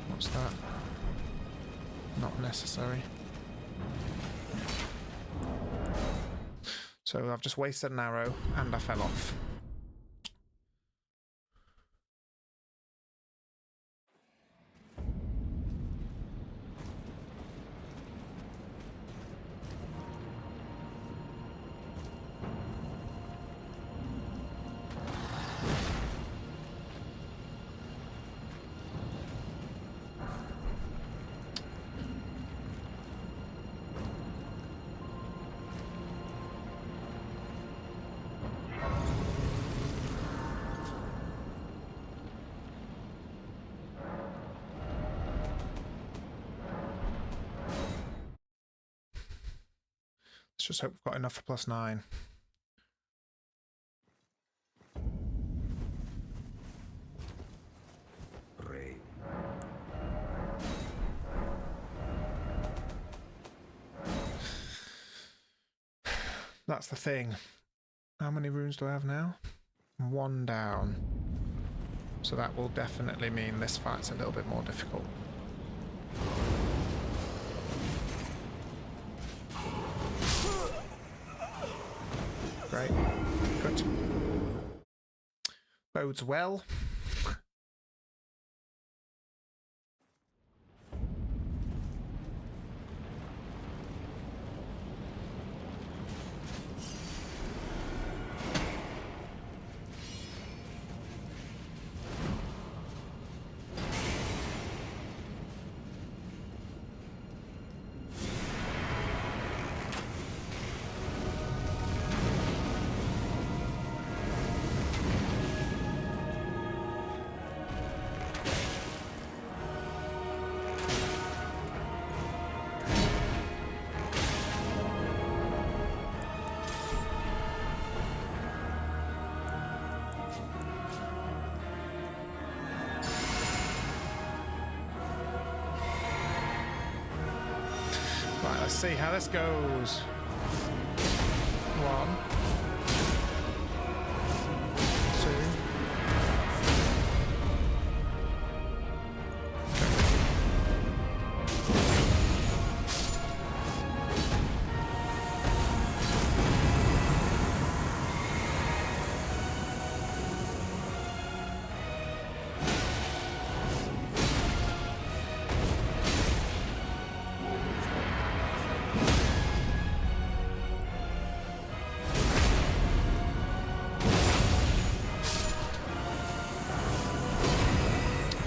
What's that? Not necessary. So I've just wasted an arrow and I fell off. Let's just hope we've got enough for +9. Pray. That's the thing. How many runes do I have now? 1 down. So that will definitely mean this fight's a little bit more difficult. Great. Good. Bodes well. Right, let's see how this goes.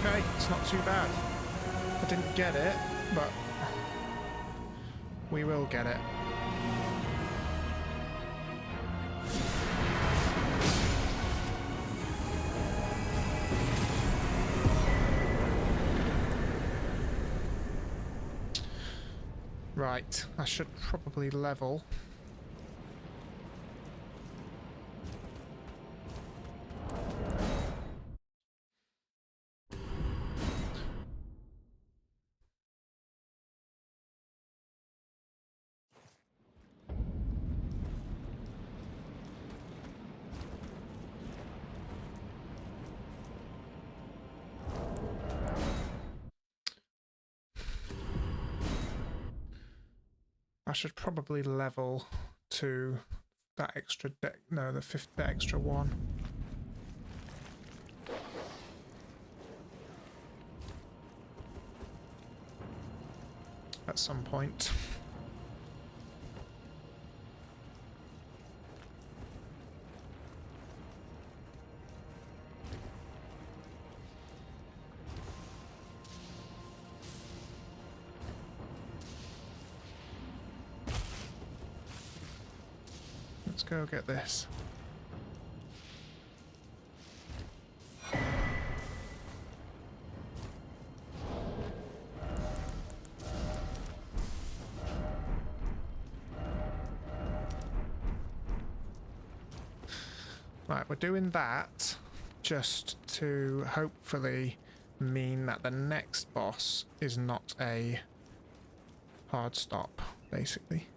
okay. It's not too bad. I didn't get it, but we will get it. Right, I should probably level. I should probably level to that extra deck. No, the extra one. At some point. Let's go get this. Right, we're doing that just to hopefully mean that the next boss is not a hard stop, basically.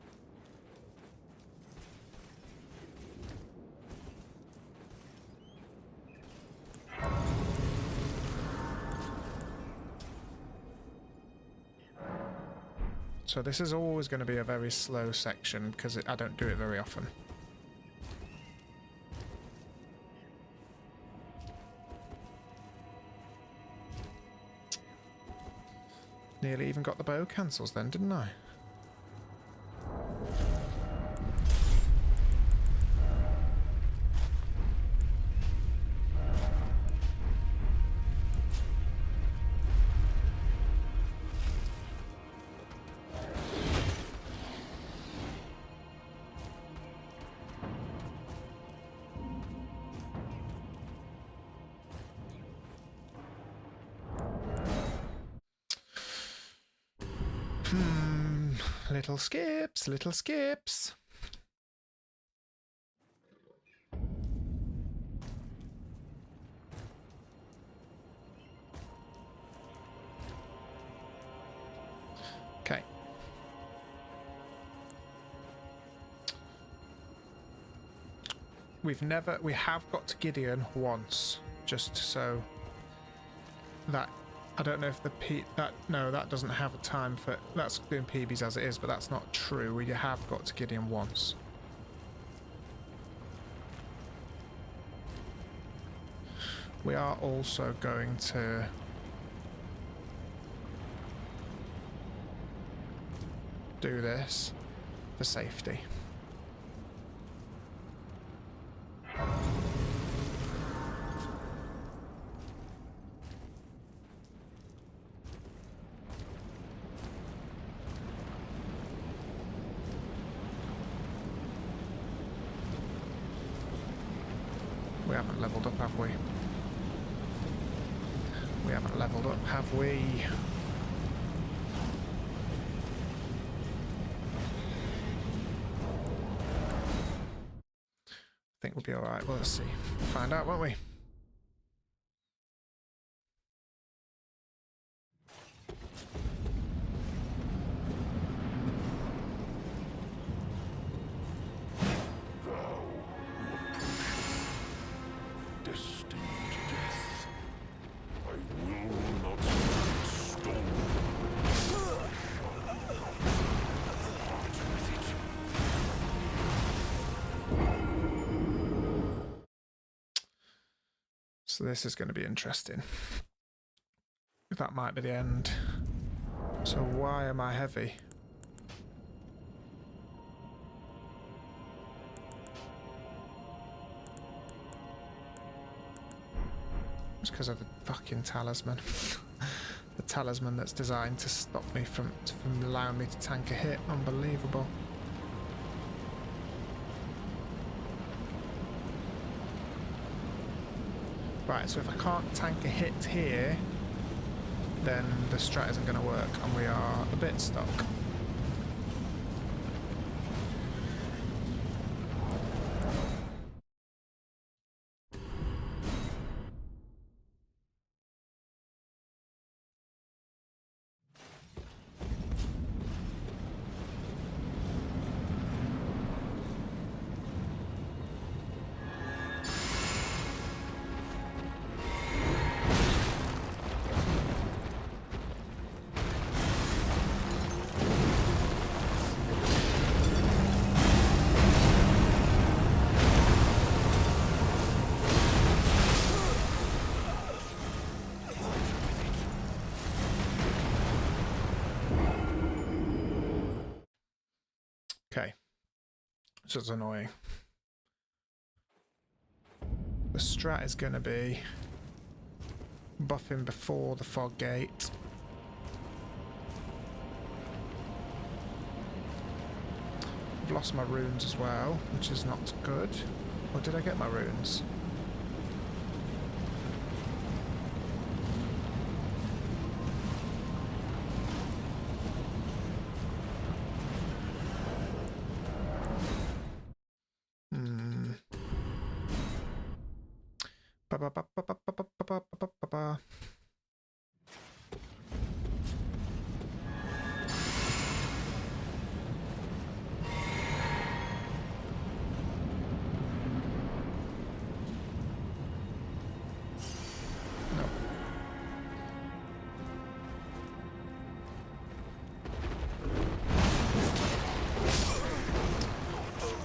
So this is always going to be a very slow section because I don't do it very often. Nearly even got the bow cancels then, didn't I? Little skips, little skips. Okay. We have got to Gideon once, just so that I don't know if that doesn't have a time for, that's doing PBs as it is, but that's not true. We have got to Gideon once. We are also going to do this for safety. We haven't leveled up, have we? We haven't leveled up, have we? I think we'll be alright. Well, let's see. We'll find out, won't we? So this is going to be interesting. That might be the end. So why am I heavy? It's because of the fucking talisman. The talisman that's designed to stop me from allowing me to tank a hit. Unbelievable. Right, so if I can't tank a hit here, then the strat isn't going to work, and we are a bit stuck. Okay, so it's annoying. The strat is going to be buffing before the fog gate. I've lost my runes as well, which is not good. Or did I get my runes?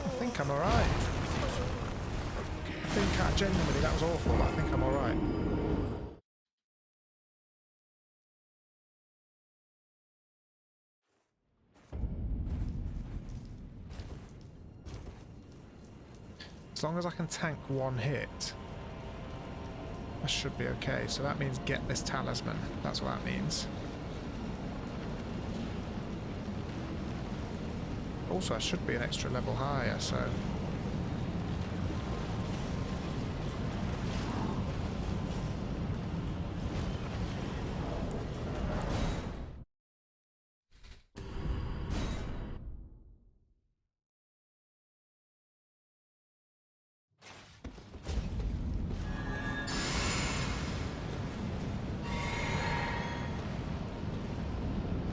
I think I'm alright. I think genuinely that was awful, but I think I'm alright. As long as I can tank one hit, I should be okay. So that means get this talisman. That's what that means. Also, I should be an extra level higher, so...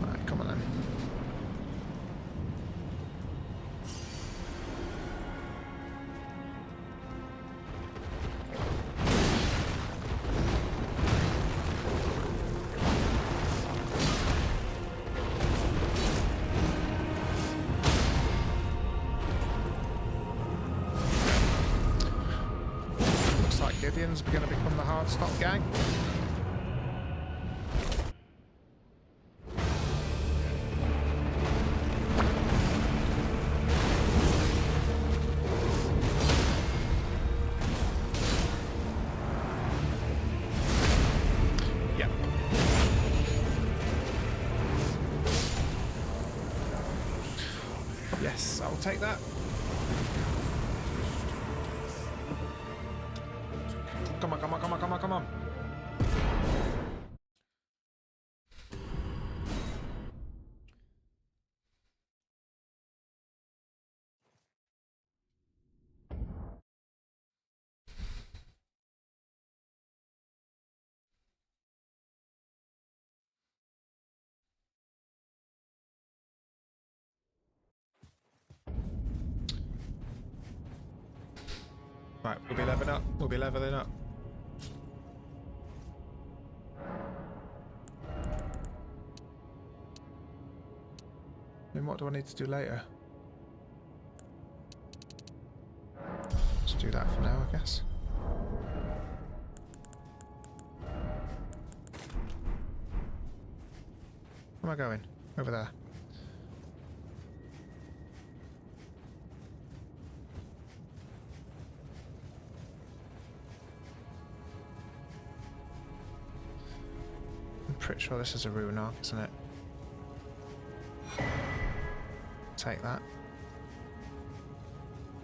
Right, come on then. Gideon's going to become the hard stop gang. Yep. Yes, I'll take that. Come on, come on, come on, come on, come on. Right, we'll be leveling up. We'll be leveling up. Then what do I need to do later? Let's do that for now, I guess. Where am I going? Over there. pretty sure this is a rune arc, isn't it? Take that.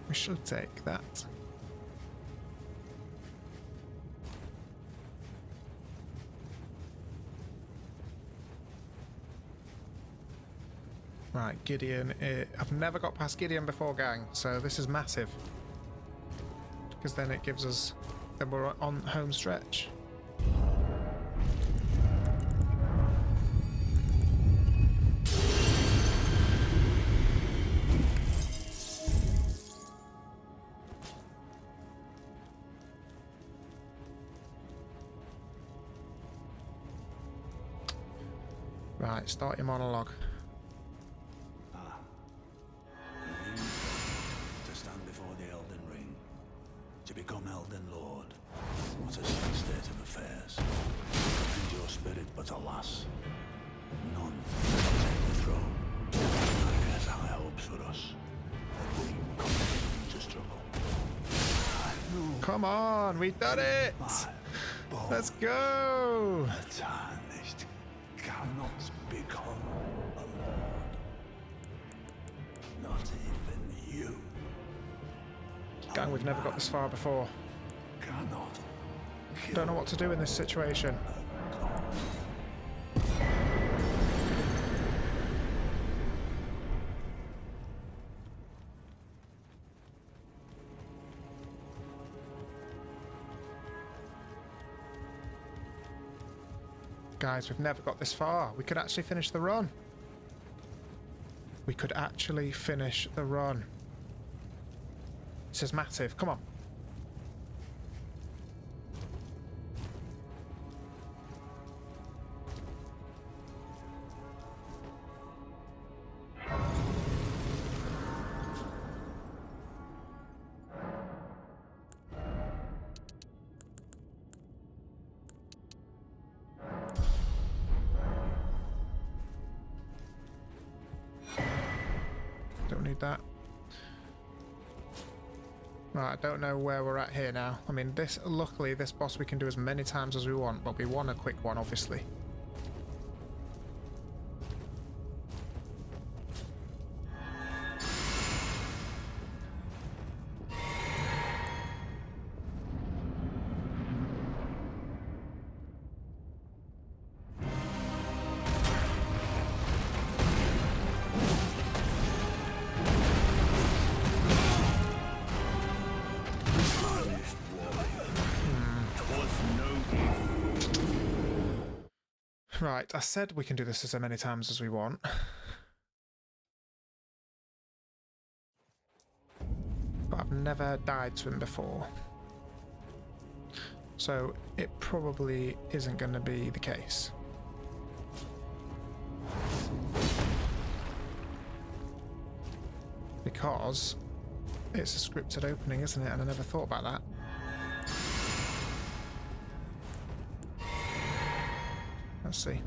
We should take that. Right, Gideon. I've never got past Gideon before, gang, so this is massive. Because then it gives us... Then we're on home stretch. Right, start your monologue. To stand before the Elden Ring, to become Elden Lord. What a sad state of affairs. And your spirit, but alas, none can take the throne. I guess high hopes for us. But we continue to struggle. I know Come on, we've done it! Let's go! tarnished cannot become a lord. Not even you. Gang, we've never got this far before. Cannot kill Don't know what to do in this situation. a god. Guys, we've never got this far. We could actually finish the run. We could actually finish the run. This is massive. Come on. Don't need that. Right, I don't know where we're at here now. I mean, luckily this boss we can do as many times as we want, but we want a quick one, obviously. Right, I said we can do this as many times as we want. But I've never died to him before. So it probably isn't going to be the case. Because it's a scripted opening, isn't it? And I never thought about that. Let's see.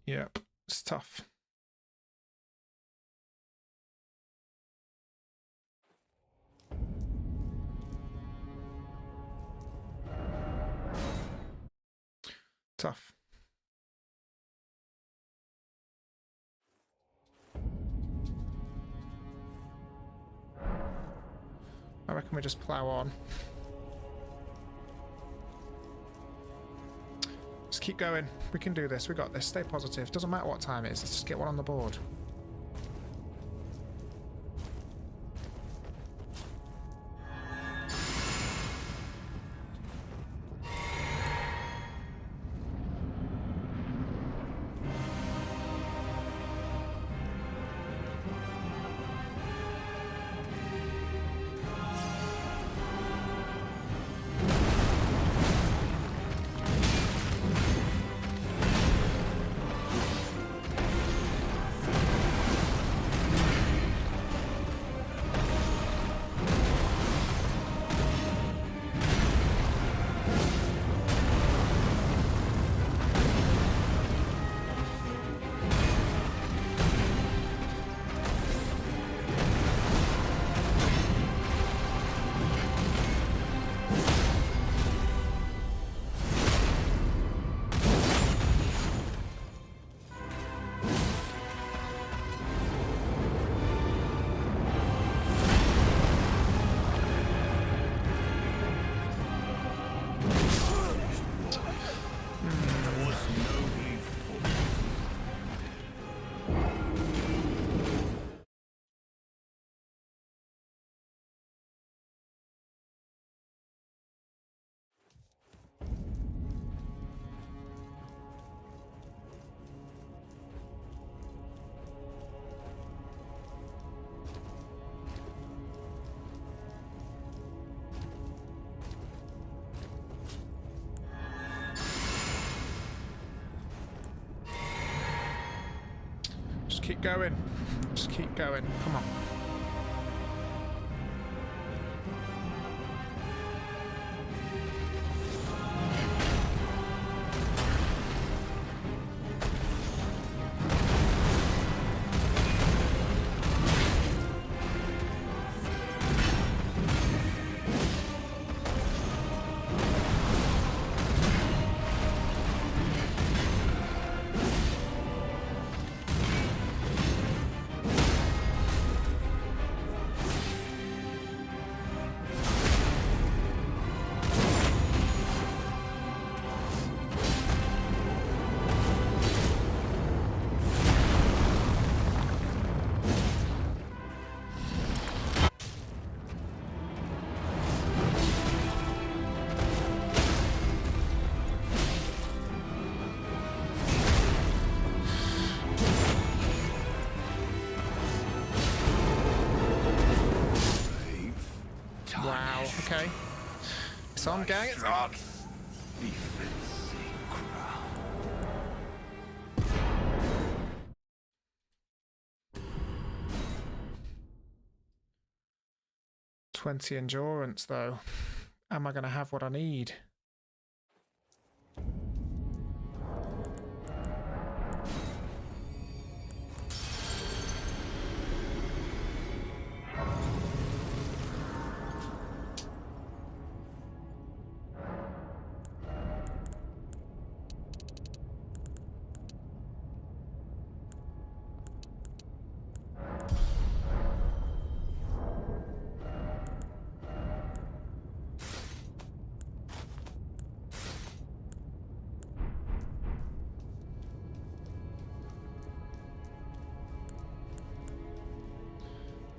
Yep, it's tough. Tough. I reckon we just plow on. Just keep going. We can do this. We got this. Stay positive. Doesn't matter what time it is. Let's just get one on the board. Just keep going. Just keep going. Come on. Wow, okay. It's on, gang, it's on! Befits a crown. 20 endurance, though. Am I going to have what I need?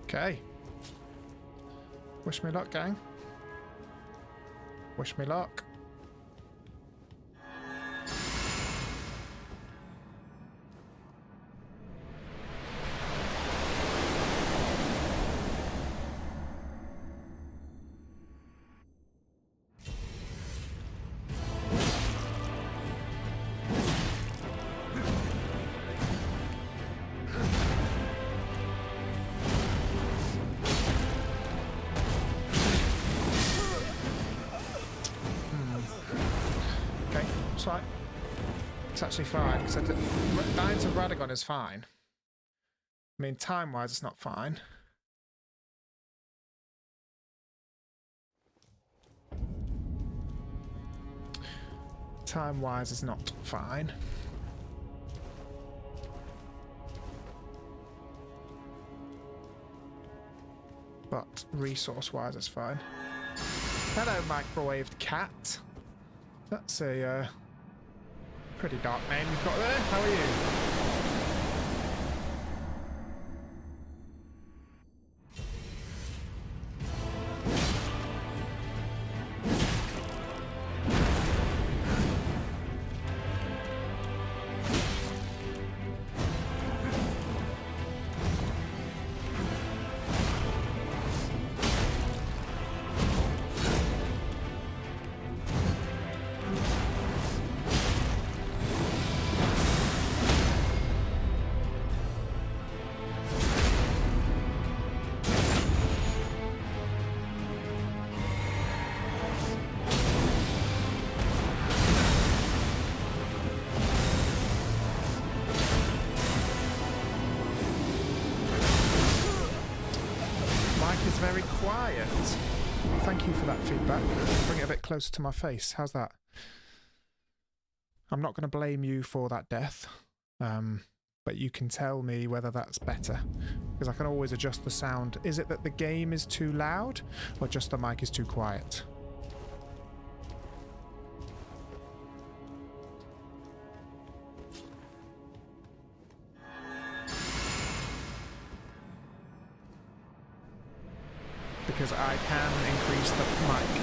Okay. Wish me luck, gang. Wish me luck. Right. It's actually fine, because dying to Radagon is fine. I mean, time-wise, it's not fine. Time-wise, it's not fine. but resource-wise, it's fine. Hello, microwaved cat. That's a pretty dark name you've got there. How are you? Very quiet. Thank you for that feedback. Bring it a bit closer to my face. How's that? I'm not going to blame you for that death, but you can tell me whether that's better, because I can always adjust the sound. Is it that the game is too loud, or just the mic is too quiet? Because I can increase the mic.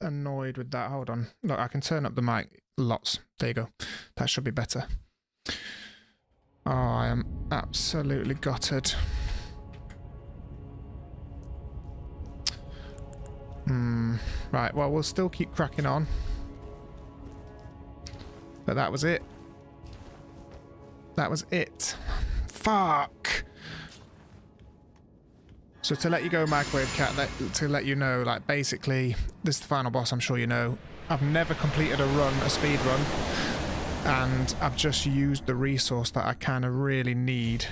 Annoyed with that. Hold on. Look, I can turn up the mic lots. There you go. That should be better. Oh, I am absolutely gutted. Right, well, we'll still keep cracking on. But that was it. That was it. Fuck! So to let you go, Microwave Cat, to let you know, like, basically, this is the final boss, I'm sure you know. I've never completed a speed run, and I've just used the resource that I kind of really need.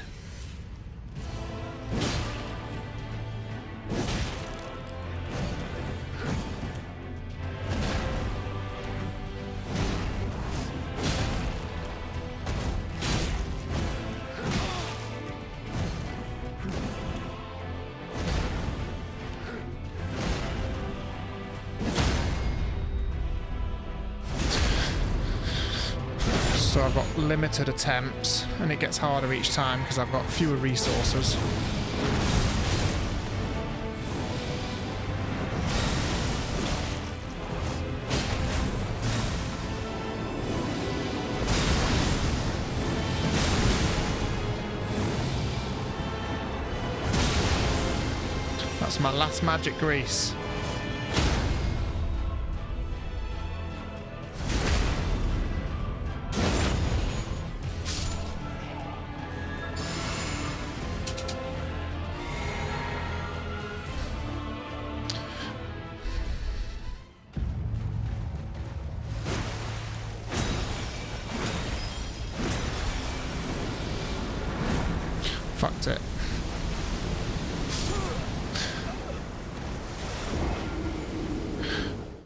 So I've got limited attempts, and it gets harder each time because I've got fewer resources. That's my last magic grease.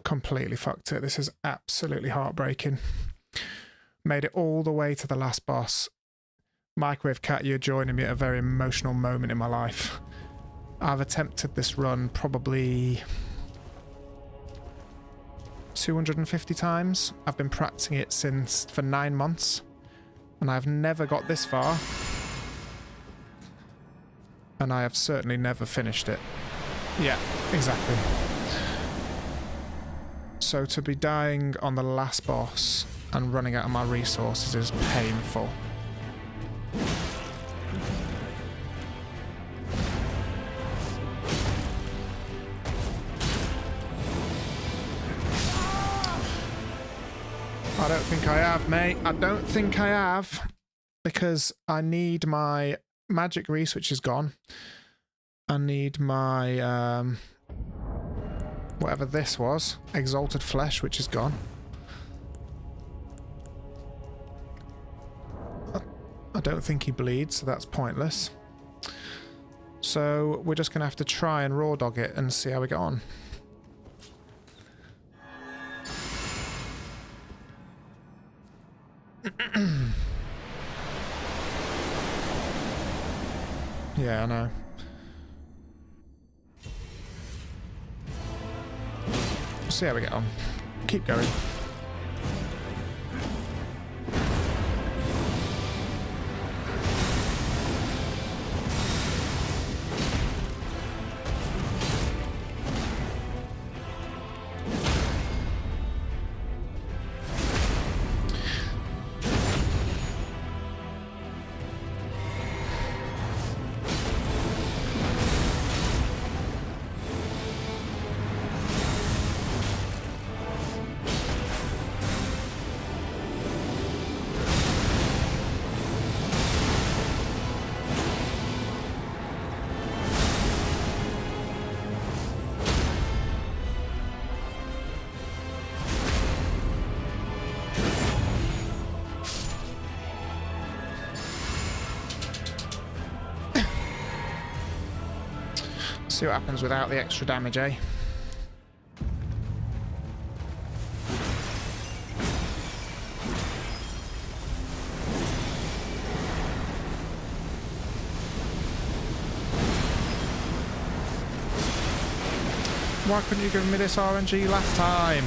completely fucked it. This is absolutely heartbreaking. Made it all the way to the last boss. Microwave Cat, you're joining me at a very emotional moment in my life. I've attempted this run probably 250 times. I've been practicing it for 9 months, and I've never got this far. And I have certainly never finished it. Yeah, exactly. So to be dying on the last boss and running out of my resources is painful. I don't think I have, mate. I don't think I have. Because I need my magic Reese, which is gone. I need my, whatever this was, exalted flesh, which is gone. I don't think he bleeds, so that's pointless. So we're just going to have to try and raw dog it and see how we get on. Yeah, I know. See how we get on. Keep going. See what happens without the extra damage, eh? Why couldn't you give me this RNG last time?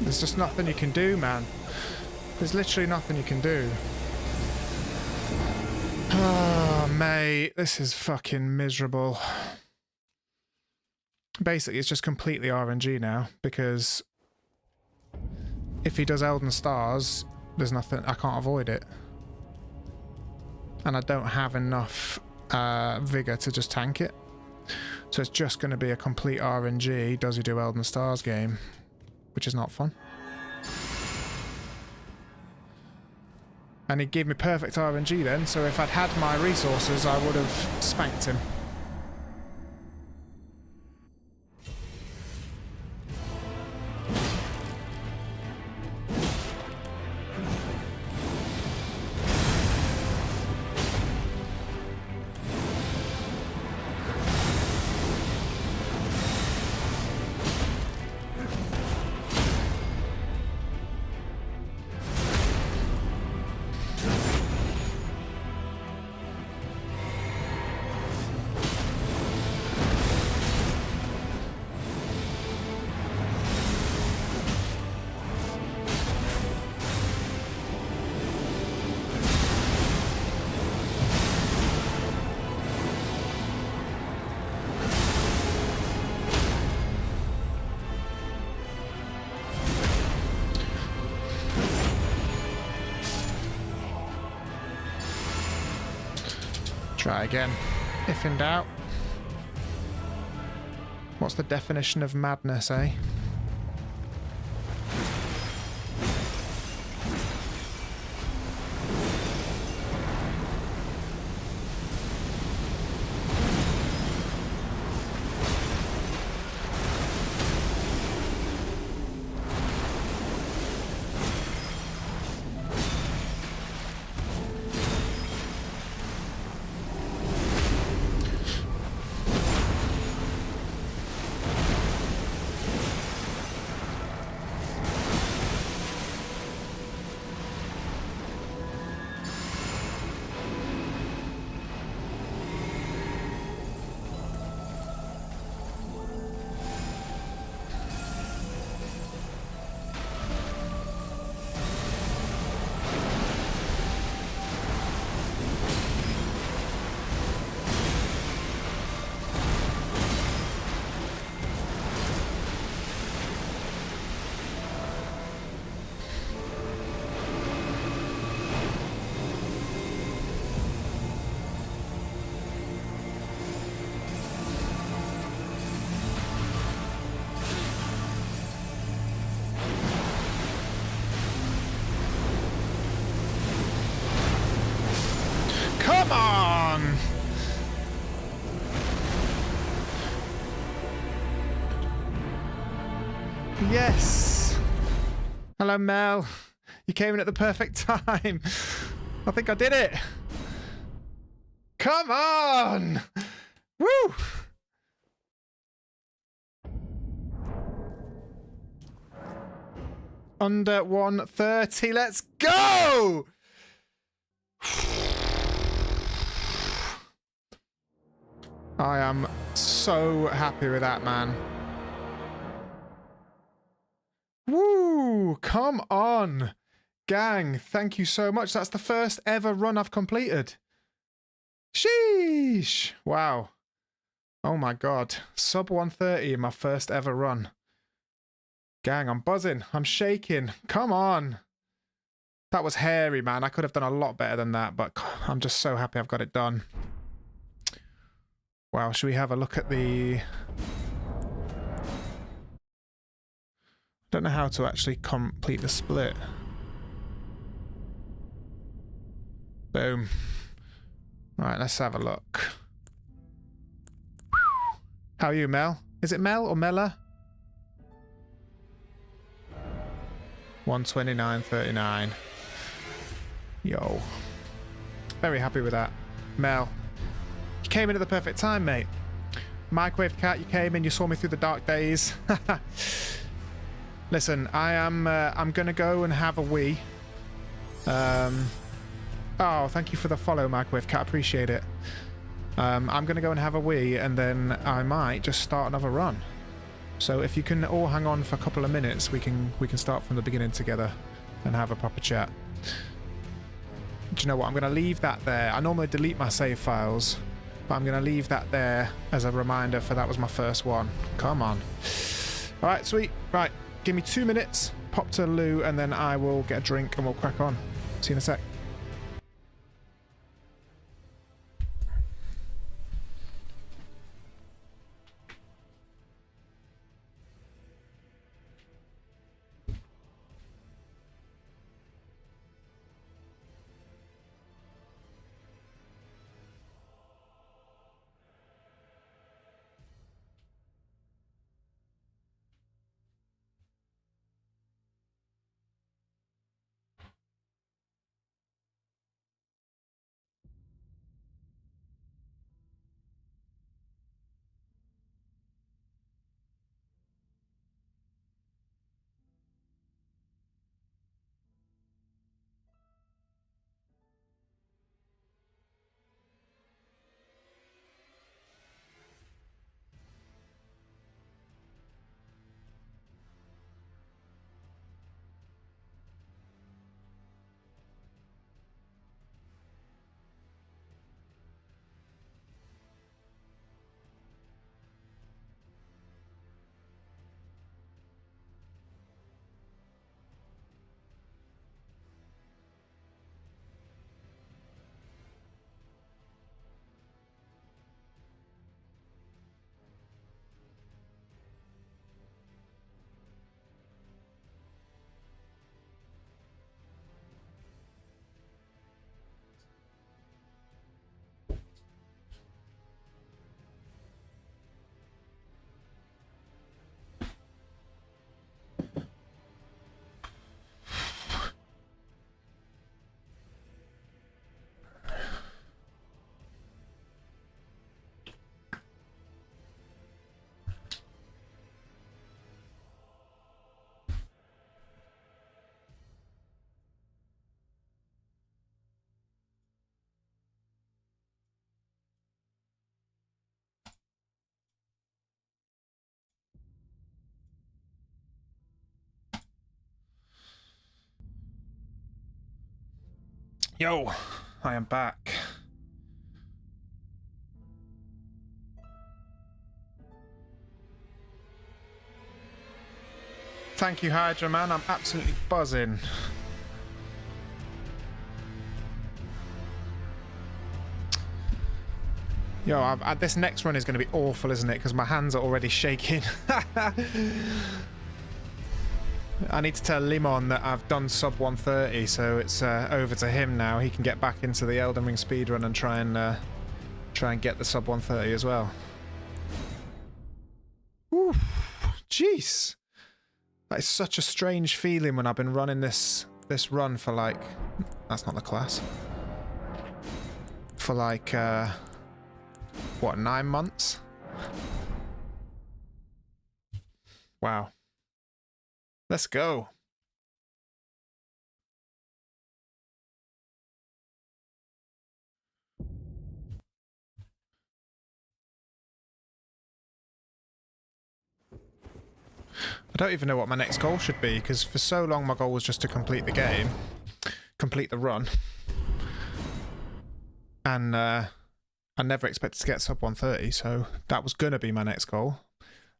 There's just nothing you can do, man. There's literally nothing you can do. Oh, mate, this is fucking miserable. Basically, it's just completely RNG now, because if he does Elden Stars, there's nothing, I can't avoid it. And I don't have enough vigor to just tank it. So it's just going to be a complete RNG, does he do Elden Stars game, which is not fun. And he gave me perfect RNG then, so if I'd had my resources, I would have spanked him. Try again, if in doubt. What's the definition of madness, eh? Come on! Yes! Hello, Mel. You came in at the perfect time. I think I did it. Come on! Woo! Under 130. Let's go! I am so happy with that, man. Woo! Come on! Gang, thank you so much. That's the first ever run I've completed. Sheesh! Wow. Oh my god. Sub 130 in my first ever run. Gang, I'm buzzing. I'm shaking. Come on. That was hairy, man. I could have done a lot better than that, but I'm just so happy I've got it done. Wow, should we have a look at the... Don't know how to actually complete the split. Boom. Right, let's have a look. How are you, Mel? Is it Mel or Mella? 129.39. Yo. Very happy with that. Mel. You came in at the perfect time, mate. Microwave Cat, you came in, you saw me through the dark days. Listen, I'm gonna go and have a wee. Oh, thank you for the follow, Microwave Cat, appreciate it. I'm gonna go and have a wee, and then I might just start another run. So if you can all hang on for a couple of minutes, we can start from the beginning together and have a proper chat. Do you know what? I'm gonna leave that there. I normally delete my save files, but I'm gonna leave that there as a reminder for that was my first one. Come on. All right, sweet. Right, give me 2 minutes, pop to loo, and then I will get a drink and we'll crack on. See you in a sec. Yo, I am back. Thank you, Hydra Man. I'm absolutely buzzing. Yo, this next run is going to be awful, isn't it? Because my hands are already shaking. I need to tell Limon that I've done sub 130, so it's over to him now. He can get back into the Elden Ring speedrun and try and get the sub 130 as well. Whew, jeez. That is such a strange feeling when I've been running this run for like... That's not the class. For like... what, 9 months? Wow. Let's go. I don't even know what my next goal should be, because for so long my goal was just to complete the game, complete the run. And I never expected to get sub 130, so that was going to be my next goal.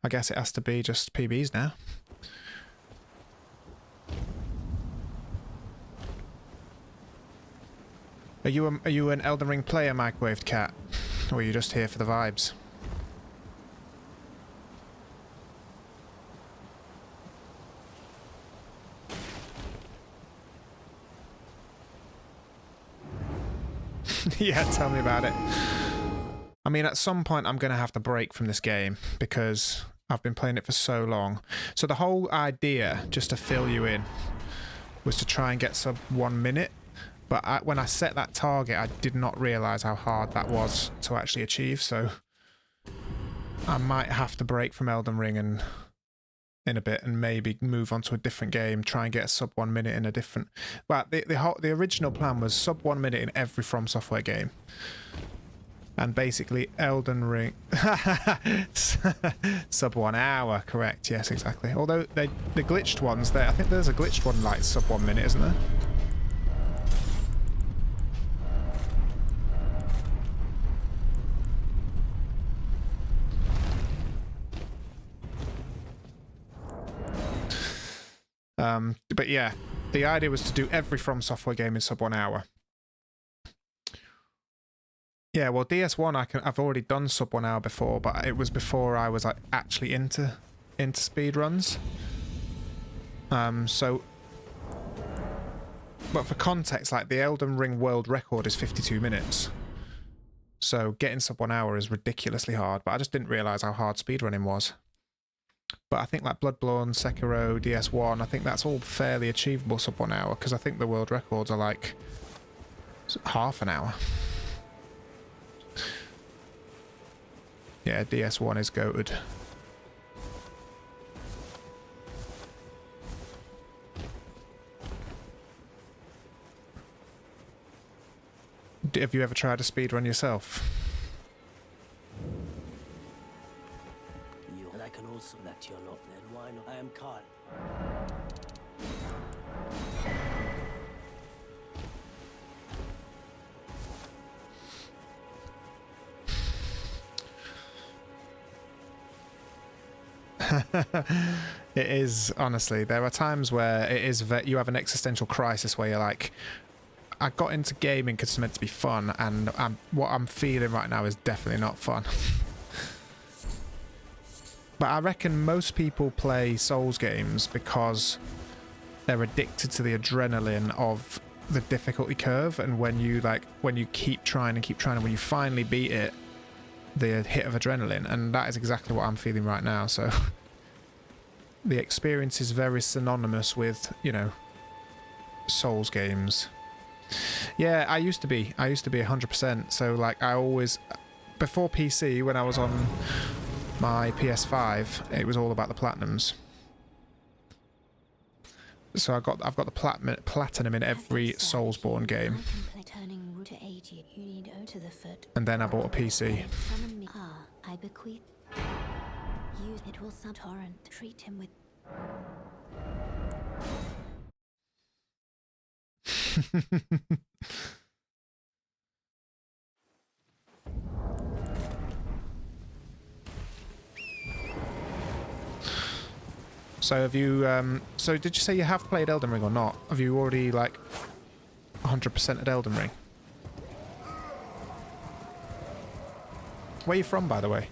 I guess it has to be just PBs now. Are you an Elden Ring player, Microwaved Cat? Or are you just here for the vibes? Yeah, tell me about it. I mean, at some point I'm going to have to break from this game because I've been playing it for so long. So the whole idea, just to fill you in, was to try and get sub 1 minute. But when I set that target, I did not realise how hard that was to actually achieve. So I might have to break from Elden Ring in a bit and maybe move on to a different game, try and get a sub 1 minute in a different... Well, the original plan was sub 1 minute in every From Software game. And basically Elden Ring... sub 1 hour, correct, yes, exactly. Although the glitched ones, I think there's a glitched one like sub 1 minute, isn't there? But yeah, the idea was to do every From Software game in sub 1 hour. Yeah, well, DS1 I've already done sub 1 hour before, but it was before I was like actually into speedruns. But for context, like the Elden Ring world record is 52 minutes. So getting sub 1 hour is ridiculously hard, but I just didn't realise how hard speedrunning was. But I think like Bloodborne, Sekiro, DS1, I think that's all fairly achievable sub 1 hour, because I think the world records are like half an hour. Yeah, DS1 is goated. Have you ever tried a speedrun yourself? And I can also let you know then why not? I am Carl. It is, honestly. There are times where it is you have an existential crisis where you're like, I got into gaming because it's meant to be fun, and what I'm feeling right now is definitely not fun. But I reckon most people play Souls games because they're addicted to the adrenaline of the difficulty curve, and when you keep trying and when you finally beat it, the hit of adrenaline, and that is exactly what I'm feeling right now. So the experience is very synonymous with, you know, Souls games. Yeah, I used to be 100%. So like I always, before PC, when I was on my PS5, it was all about the platinums. So I've got the platinum in every Soulsborne game. And then I bought a PC. I bequeath. Use it will torrent. Treat him with. So have you, so did you say you have played Elden Ring or not? Have you already, like, 100% at Elden Ring? Where are you from, by the way?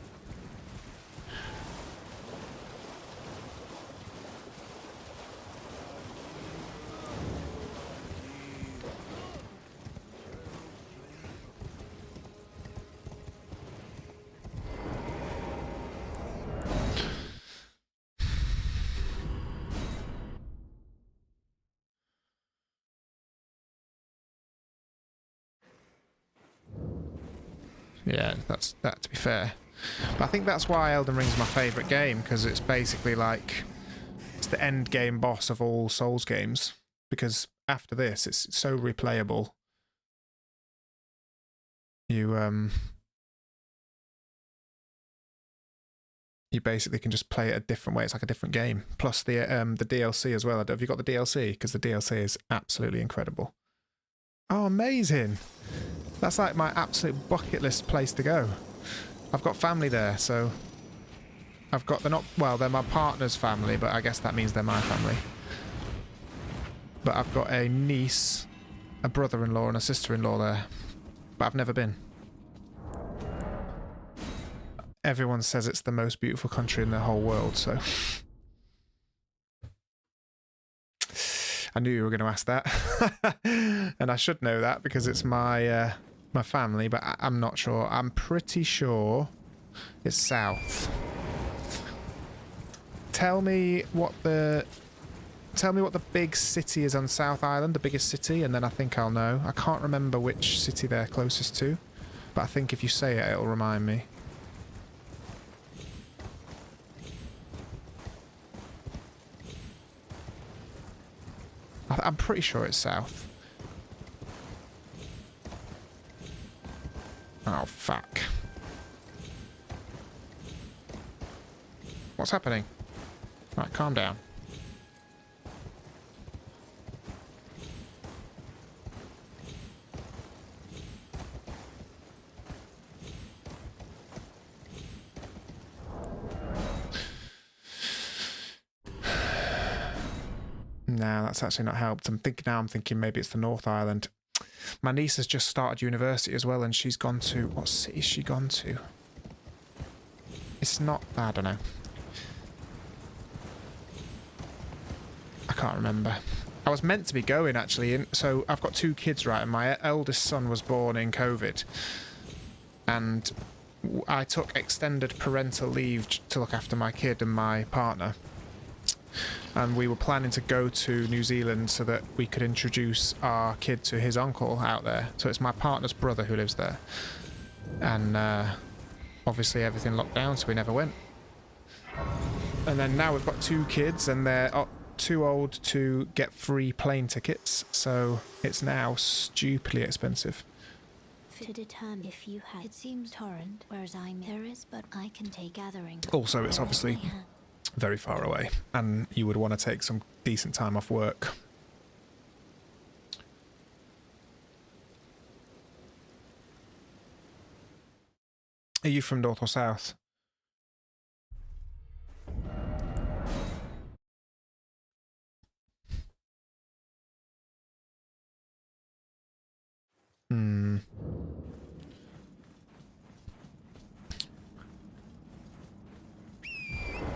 Yeah, that's that, to be fair. But I think that's why Elden Ring's my favourite game, because it's basically like, it's the end game boss of all Souls games. Because after this, it's so replayable. You basically can just play it a different way. It's like a different game. Plus the DLC as well. Have you got the DLC? Because the DLC is absolutely incredible. Oh, amazing! That's like my absolute bucket list place to go. I've got family there, so I've got, they're not, well, they're my partner's family, but I guess that means they're my family. But I've got a niece, a brother-in-law and a sister-in-law there, but I've never been. Everyone says it's the most beautiful country in the whole world, so I knew you were going to ask that. And I should know that because it's my my family, but I'm not sure. I'm pretty sure it's south. Tell me what the big city is on South Island, the biggest city, and then I think I'll know. I can't remember which city they're closest to, but I think if you say it, it'll remind me. I'm pretty sure it's south. Oh, fuck. What's happening? Right, calm down. No, that's actually not helped. I'm thinking maybe it's the North Island. My niece has just started university as well, and she's gone to... What city's she gone to? It's not... I don't know. I can't remember. I was meant to be going, actually. So I've got 2 kids, right? And my eldest son was born in COVID. And I took extended parental leave to look after my kid and my partner. And we were planning to go to New Zealand so that we could introduce our kid to his uncle out there. So it's my partner's brother who lives there. And obviously everything locked down, so we never went. And then now we've got 2 kids and they're too old to get free plane tickets. So it's now stupidly expensive. To determine if you had, it seems torrent, whereas there is, but I can take gathering. Also, it's obviously very far away, and you would want to take some decent time off work. Are you from north or south?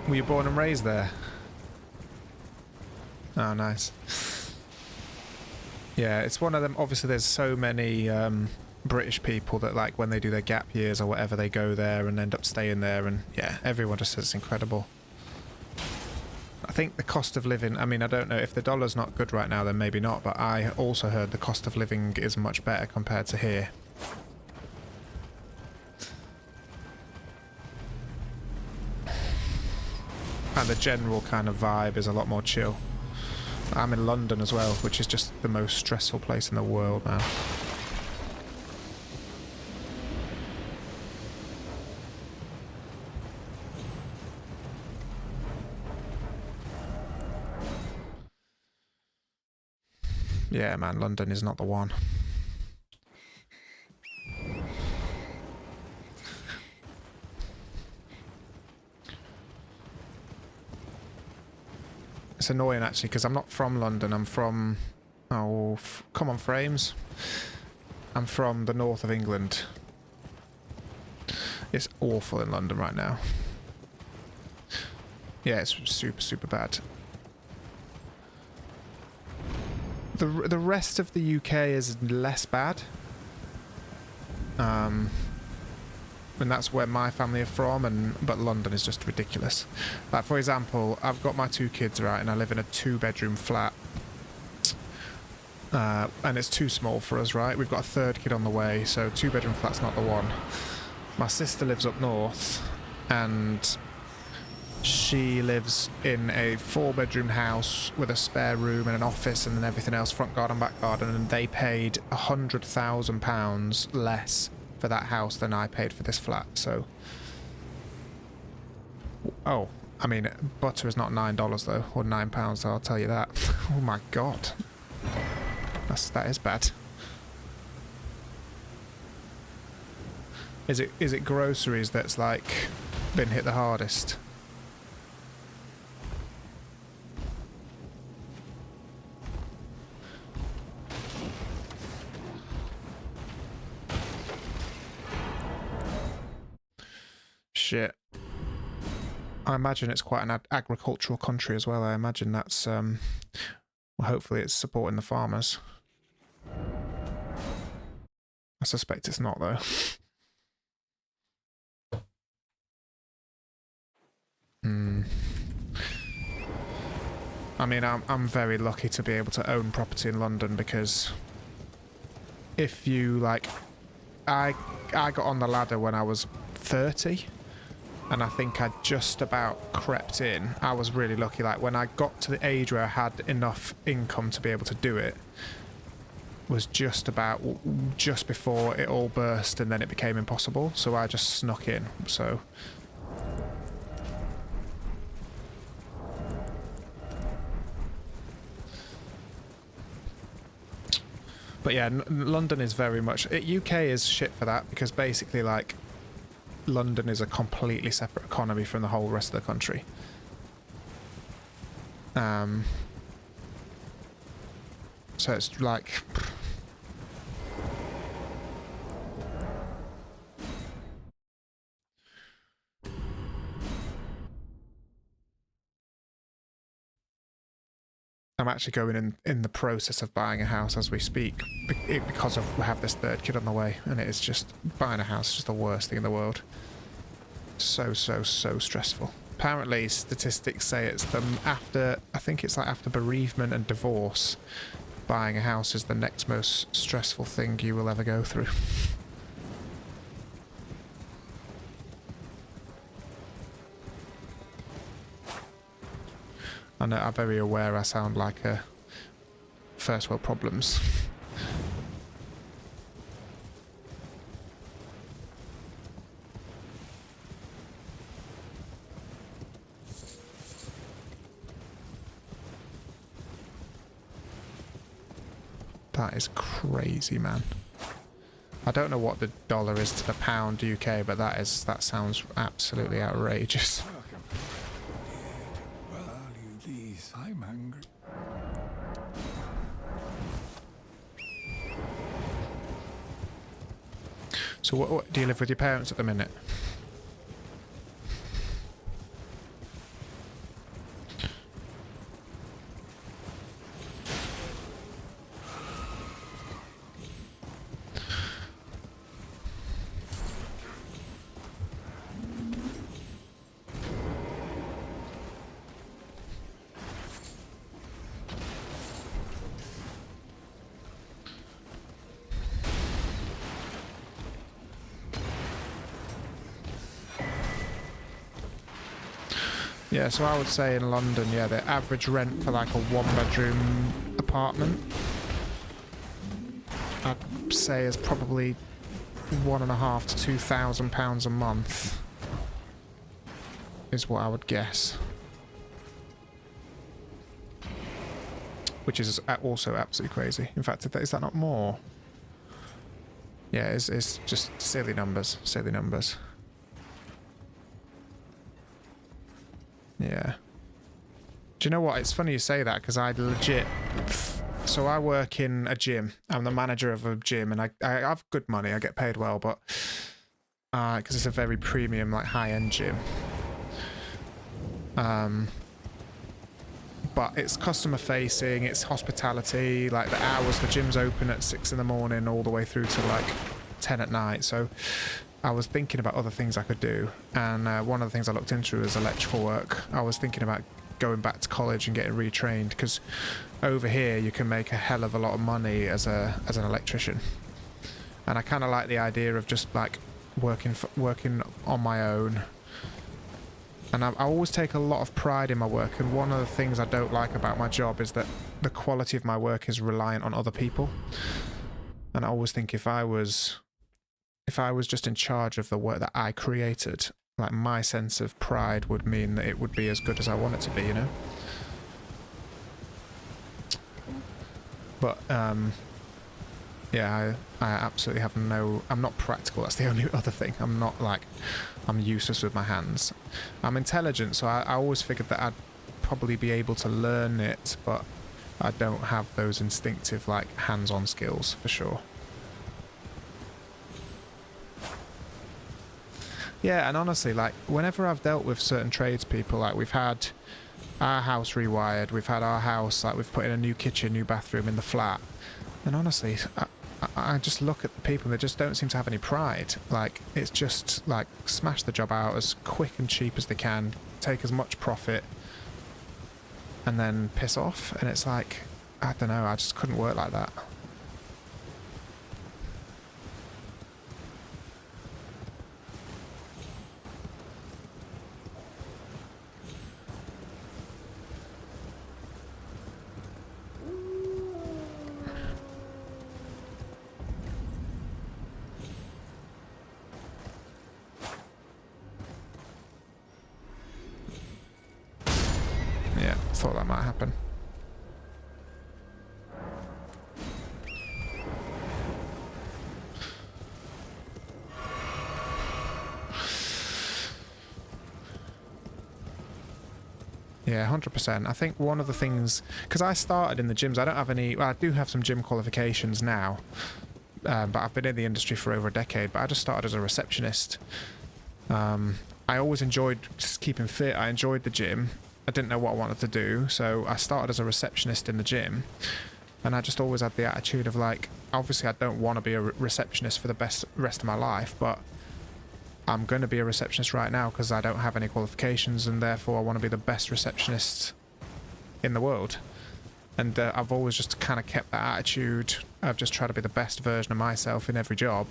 Were you born and raised there? Oh, nice. Yeah, it's one of them. Obviously, there's so many British people that, like, when they do their gap years or whatever, they go there and end up staying there. And yeah, everyone just says it's incredible. I think the cost of living, I mean, I don't know, if the dollar's not good right now, then maybe not. But I also heard the cost of living is much better compared to here. And the general kind of vibe is a lot more chill. I'm in London as well, which is just the most stressful place in the world now. Yeah, man, London is not the one. It's annoying actually because I'm not from London. I'm from... Oh, come on, frames. I'm from the north of England. It's awful in London right now. Yeah, it's super, super bad. The rest of the UK is less bad. And that's where my family are from, but London is just ridiculous. Like, for example, I've got my 2 kids, right, and I live in a 2-bedroom flat. And it's too small for us, right? We've got a 3rd kid on the way, so 2-bedroom flat's not the one. My sister lives up north, and she lives in a 4-bedroom house with a spare room and an office and then everything else, front garden, back garden, and they paid £100,000 less for that house than I paid for this flat. So, oh, I mean, butter is not $9 though, or £9, I'll tell you that. Oh my god, that is bad. Is it groceries that's like been hit the hardest? Shit. I imagine it's quite an agricultural country as well. I imagine that's, well, hopefully it's supporting the farmers. I suspect it's not, though. I mean, I'm very lucky to be able to own property in London because if you, like, I got on the ladder when I was 30. And I think I just about crept in. I was really lucky. Like, when I got to the age where I had enough income to be able to do it, was just before it all burst and then it became impossible. So I just snuck in. So... But yeah, London is very much... UK is shit for that because basically, like... London is a completely separate economy from the whole rest of the country. So it's like... I'm actually going in the process of buying a house as we speak because we have this 3rd kid on the way, and it is just... Buying a house is just the worst thing in the world. So stressful. Apparently statistics say it's after... I think it's like after bereavement and divorce, buying a house is the next most stressful thing you will ever go through. I know, I'm very aware I sound like a first world problems. That is crazy, man. I don't know what the dollar is to the pound UK, but that sounds absolutely outrageous. I'm angry. So what do you live with your parents at the minute? Yeah, so I would say in London, yeah, the average rent for like a 1-bedroom apartment, I'd say is probably £1,500 to £2,000 a month, is what I would guess. Which is also absolutely crazy. In fact, is that not more? Yeah, it's just silly numbers, silly numbers. Yeah. Do you know what? It's funny you say that because I legit... So I work in a gym. I'm the manager of a gym and I have good money. I get paid well, but... Because it's a very premium, like high-end gym. But it's customer facing, it's hospitality, like the hours, the gym's open at 6 in the morning all the way through to like 10 at night. So I was thinking about other things I could do. And one of the things I looked into was electrical work. I was thinking about going back to college and getting retrained because over here you can make a hell of a lot of money as an electrician. And I kind of like the idea of just like working on my own. And I always take a lot of pride in my work, and one of the things I don't like about my job is that the quality of my work is reliant on other people. And I always think if I was just in charge of the work that I created, like my sense of pride would mean that it would be as good as I want it to be, you know? But yeah, I absolutely have no... I'm not practical, that's the only other thing. I'm not like... I'm useless with my hands. I'm intelligent, so I always figured that I'd probably be able to learn it, but I don't have those instinctive, like, hands-on skills, for sure. Yeah, and honestly, like, whenever I've dealt with certain tradespeople, like, we've had our house rewired, we've had our house, like, we've put in a new kitchen, new bathroom in the flat, and honestly, I just look at the people and they just don't seem to have any pride. Like, it's just, like, smash the job out as quick and cheap as they can, take as much profit, and then piss off. And it's like, I don't know, I just couldn't work like that. Thought that might happen. Yeah, 100%. I think one of the things... Because I started in the gyms, I don't have any... Well, I do have some gym qualifications now. But I've been in the industry for over a decade. But I just started as a receptionist. I always enjoyed just keeping fit. I enjoyed the gym. I didn't know what I wanted to do, so I started as a receptionist in the gym, and I just always had the attitude of like, obviously I don't want to be a receptionist for the rest of my life, but I'm going to be a receptionist right now because I don't have any qualifications, and therefore I want to be the best receptionist in the world. And I've always just kind of kept that attitude of just trying to be the best version of myself in every job,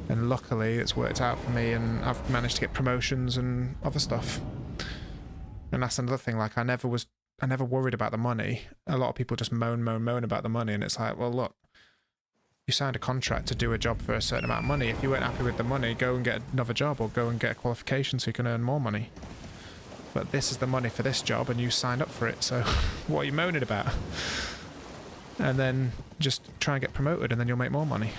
and luckily it's worked out for me, and I've managed to get promotions and other stuff. And that's another thing, like I never worried about the money. A lot of people just moan about the money, and it's like, well, look, you signed a contract to do a job for a certain amount of money. If you weren't happy with the money, go and get another job or go and get a qualification so you can earn more money. But this is the money for this job and you signed up for it, so what are you moaning about? And then just try and get promoted and then you'll make more money.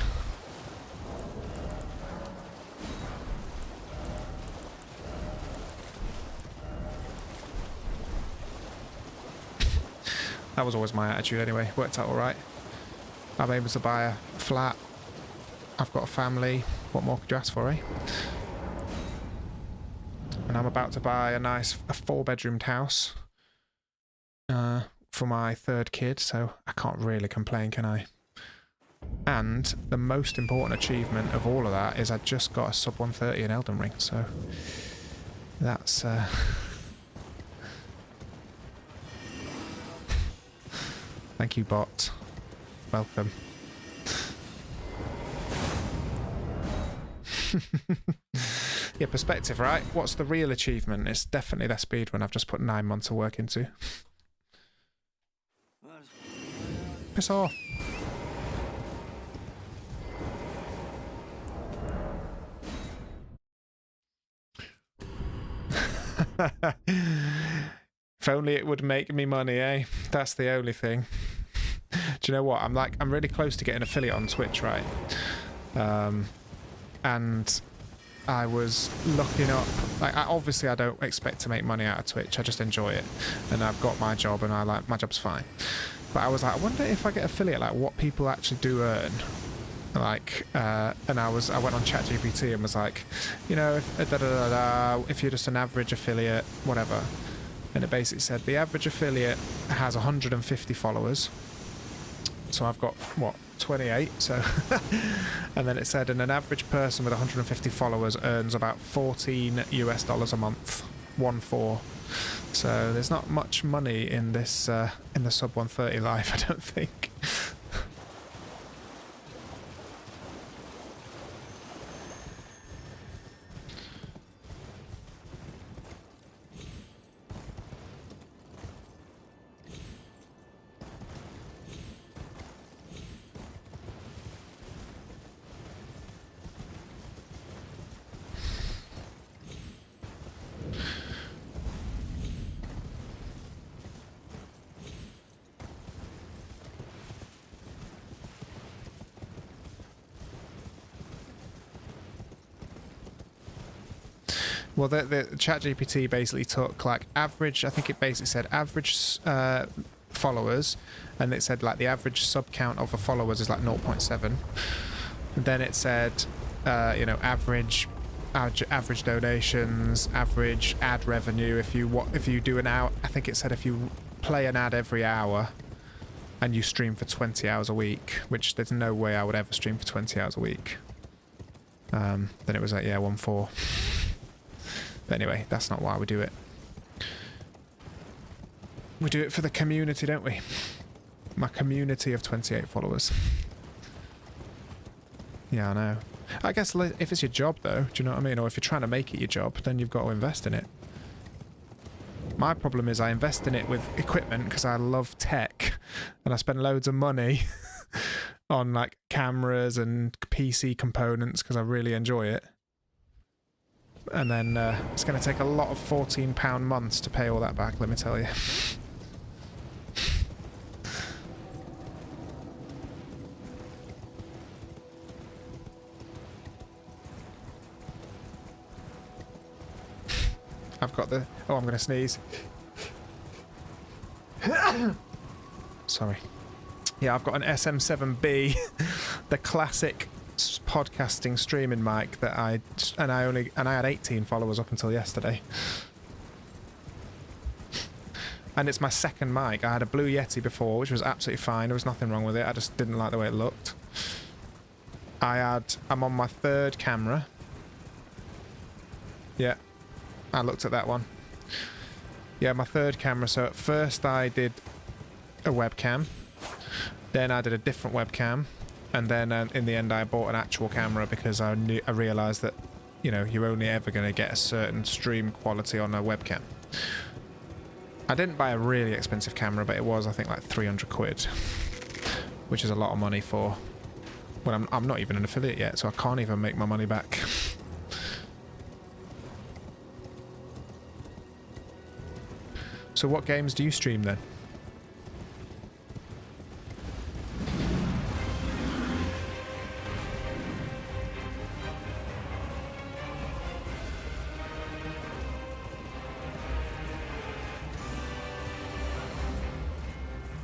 That was always my attitude anyway. Worked out alright. I'm able to buy a flat. I've got a family. What more could you ask for, eh? And I'm about to buy a 4-bedroomed house for my 3rd kid, so I can't really complain, can I? And the most important achievement of all of that is I just got a sub 130 in Elden Ring, so that's... Thank you, bot. Welcome. Yeah, perspective, right? What's the real achievement? It's definitely that speedrun I've just put 9 months of work into. Piss off. If only it would make me money, eh? That's the only thing. Do you know what? I'm really close to getting affiliate on Twitch, right? And I was looking up, like, obviously I don't expect to make money out of Twitch, I just enjoy it, and I've got my job, and my job's fine. But I was like, I wonder if I get affiliate, like, what people actually do earn. Like, and I went on ChatGPT and was like, you know, if you're just an average affiliate, whatever. And it basically said the average affiliate has 150 followers. So I've got, what, 28? So, and then it said, and an average person with 150 followers earns about $14 US a month. 1-4. So there's not much money in this, in the sub 130 life, I don't think. Well, the ChatGPT basically took, like, average, I think it basically said average followers, and it said, like, the average sub count of a followers is, like, 0.7. Then it said, you know, average donations, average ad revenue, if you do an hour, I think it said if you play an ad every hour, and you stream for 20 hours a week, which there's no way I would ever stream for 20 hours a week. Then it was like, yeah, 1-4. But anyway, that's not why we do it. We do it for the community, don't we? My community of 28 followers. Yeah, I know. I guess if it's your job, though, do you know what I mean? Or if you're trying to make it your job, then you've got to invest in it. My problem is I invest in it with equipment because I love tech. And I spend loads of money on, like, cameras and PC components because I really enjoy it. And then it's going to take a lot of £14 months to pay all that back, let me tell you. I've got the... Oh, I'm going to sneeze. Sorry. Yeah, I've got an SM7B, the classic podcasting streaming mic that I had 18 followers up until yesterday. And it's my second mic. I had a Blue Yeti before, which was absolutely fine. There was nothing wrong with it. I just didn't like the way it looked. I'm on my third camera. Yeah, I looked at that one. Yeah, my third camera. So at first I did a webcam. Then I did a different webcam. And then in the end, I bought an actual camera because I realised that, you know, you're only ever going to get a certain stream quality on a webcam. I didn't buy a really expensive camera, but it was, I think, like 300 quid, which is a lot of money for... Well, I'm not even an affiliate yet, so I can't even make my money back. So what games do you stream then?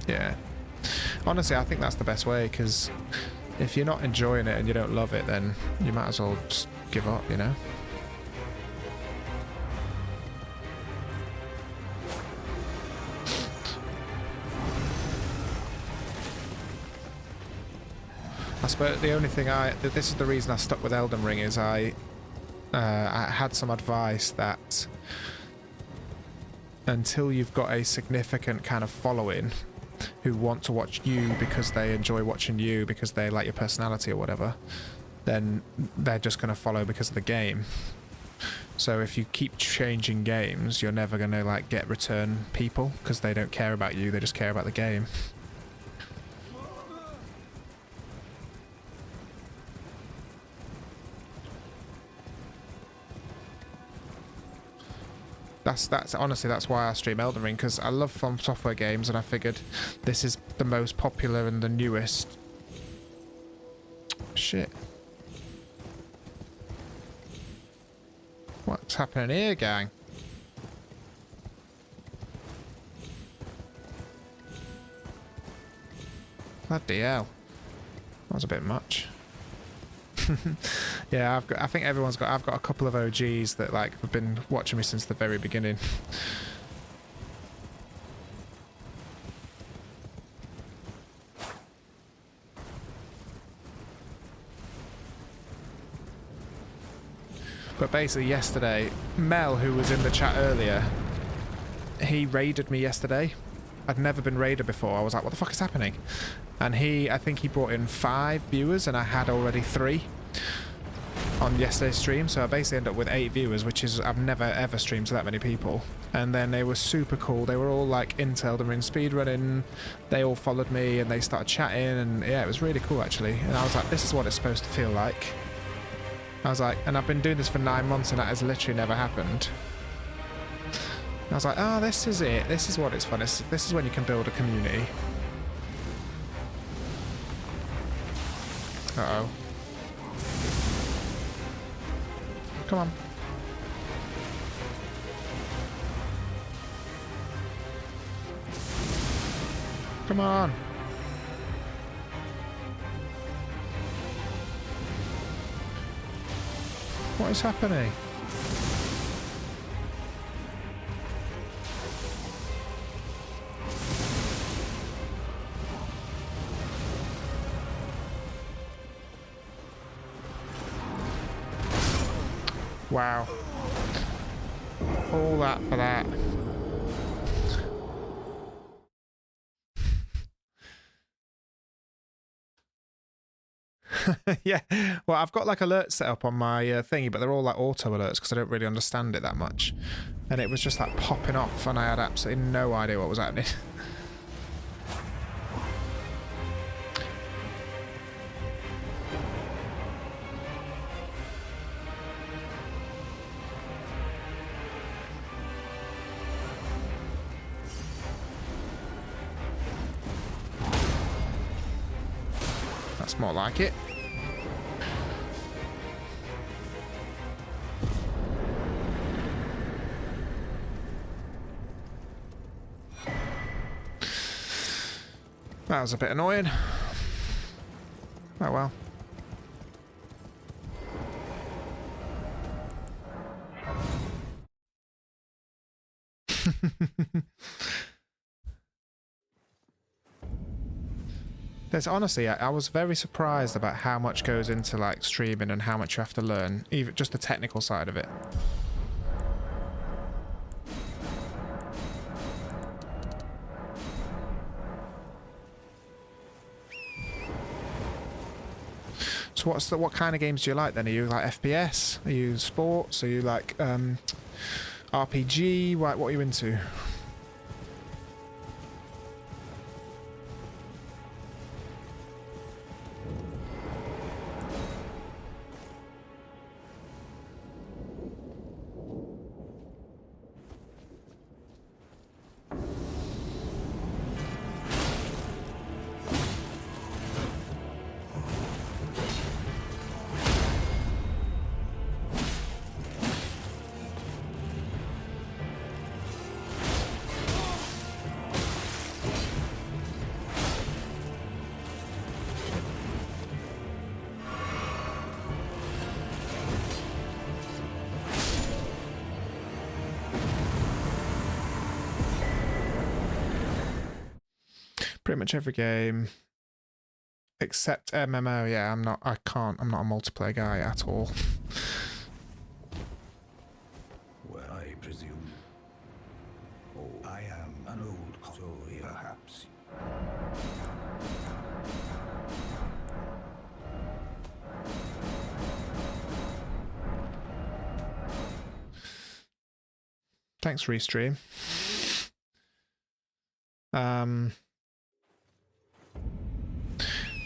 Yeah. Honestly, I think that's the best way, because if you're not enjoying it and you don't love it, then you might as well just give up, you know? I suppose the only thing this is the reason I stuck with Elden Ring, is I had some advice that until you've got a significant kind of following who want to watch you because they enjoy watching you, because they like your personality or whatever, then they're just going to follow because of the game. So if you keep changing games, you're never going to, like, get return people, because they don't care about you, they just care about the game. That's honestly, that's why I stream Elden Ring, because I love From Software games, and I figured this is the most popular and the newest. Shit. What's happening here, gang? Bloody hell. That was a bit much. Yeah, I think everyone's got, I've got a couple of OGs that like have been watching me since the very beginning. But basically yesterday, Mel, who was in the chat earlier, he raided me yesterday. I'd never been raided before. I was like, what the fuck is happening? And I think he brought in 5 viewers and I had already 3 on yesterday's stream. So I basically ended up with 8 viewers, which is, I've never ever streamed to that many people. And then they were super cool. They were all like into Elden Ring speedrunning. They all followed me and they started chatting, and yeah, it was really cool actually. And I was like, this is what it's supposed to feel like. I was like, and I've been doing this for 9 months and that has literally never happened. I was like, oh, this is it. This is what it's fun. This is when you can build a community. Uh-oh. Come on. Come on. What is happening? Wow. All that for that. Yeah, well, I've got like alerts set up on my thingy, but they're all like auto alerts because I don't really understand it that much. And it was just like popping off and I had absolutely no idea what was happening. That's more like it. That was a bit annoying. Oh well. There's honestly, I was very surprised about how much goes into like streaming and how much you have to learn, even just the technical side of it. So what kind of games do you like then? Are you like FPS? Are you sports? Are you like RPG? What are you into? Pretty much every game except MMO. Yeah, I'm not a multiplayer guy at all. Well, I presume. Oh, I am an old story, perhaps. Thanks, Restream.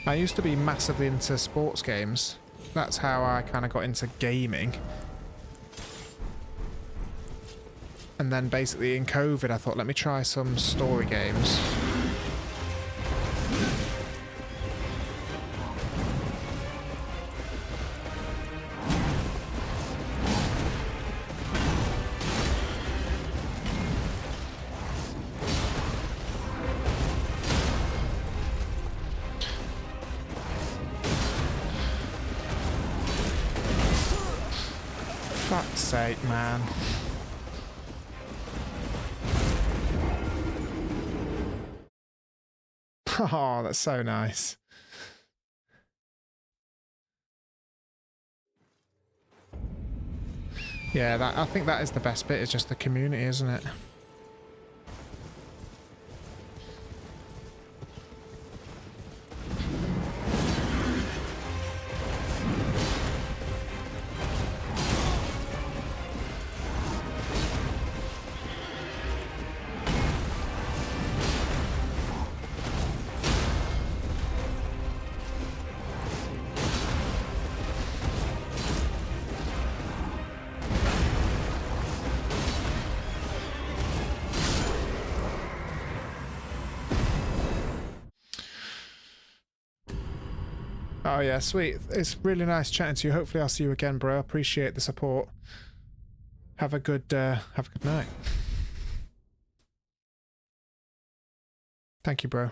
I used to be massively into sports games. That's how I kind of got into gaming. And then basically in COVID, I thought, let me try some story games. fuck's sake, man. Oh, that's so nice. Yeah, I think that is the best bit, is just the community, isn't it? Oh yeah, sweet. It's really nice chatting to you. Hopefully I'll see you again, bro. Appreciate the support. Have a good night. Thank you, bro.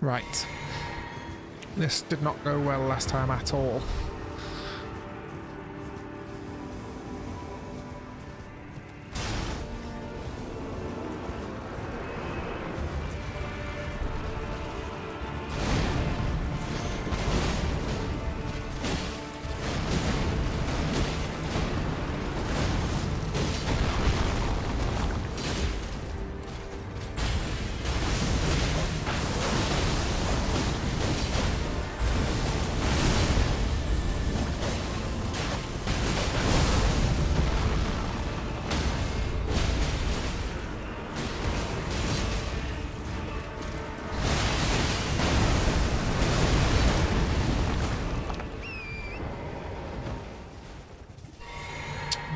Right. This did not go well last time at all.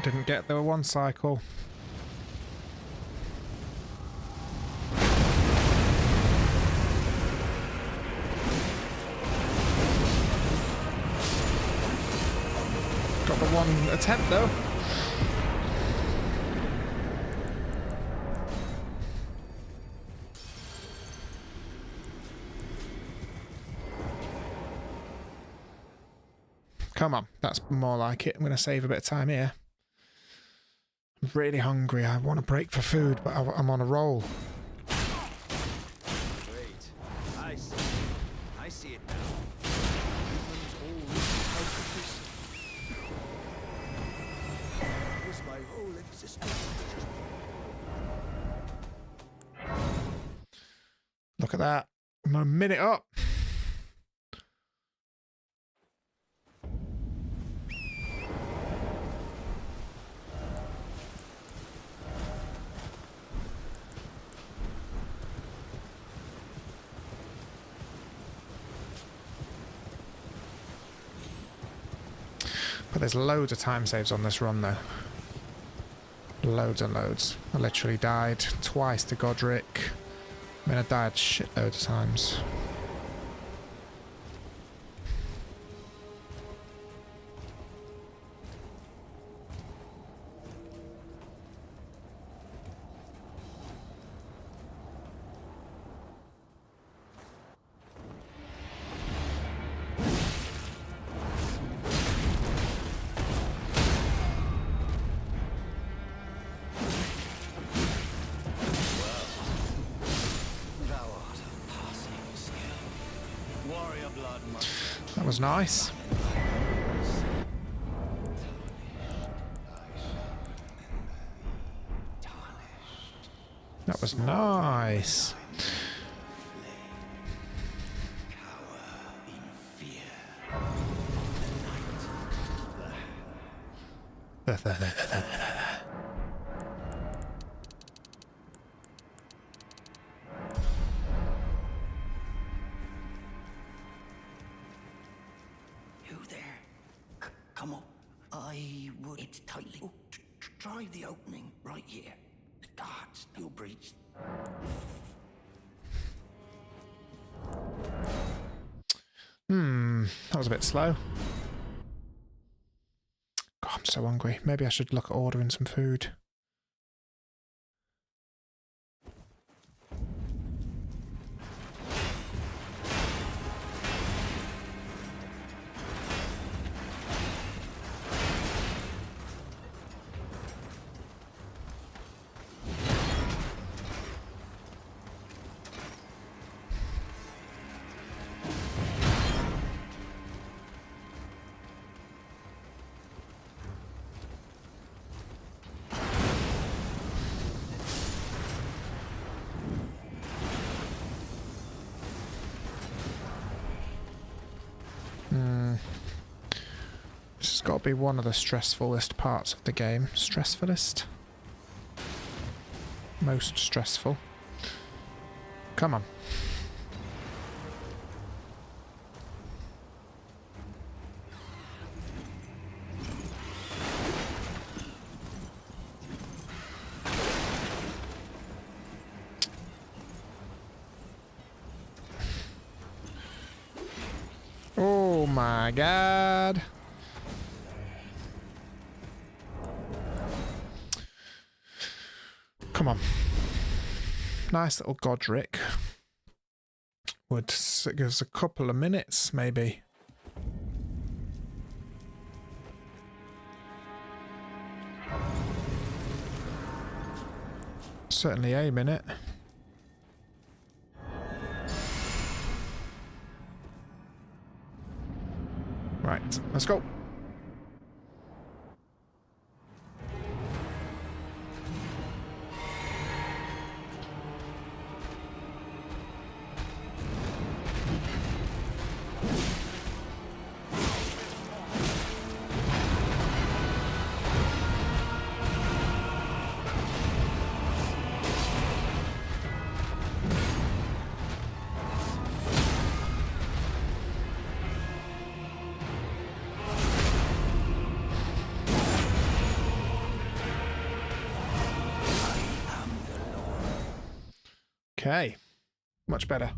Didn't get the one cycle. Got the one attempt though. Come on, that's more like it. I'm going to save a bit of time here. I'm really hungry. I want a break for food, but I'm on a roll. Wait, I see it now. Humans always focus. Was my whole existence just... Look at that. I'm a minute up. But there's loads of time saves on this run though. Loads and loads. I literally died twice to Godric. I mean, I died shitloads of times. That was nice. That was nice. You there? Come up. I would. It's tightly. Oh, try the opening right here. The guards, you breached. That was a bit slow. God, I'm so hungry. Maybe I should look at ordering some food. This has got to be one of the stressfulest parts of the game. Stressfulest? Most stressful. Come on. Oh my god. Come on. Nice little Godric. Would give us a couple of minutes, maybe. Certainly a minute. Right, let's go. Okay, much better.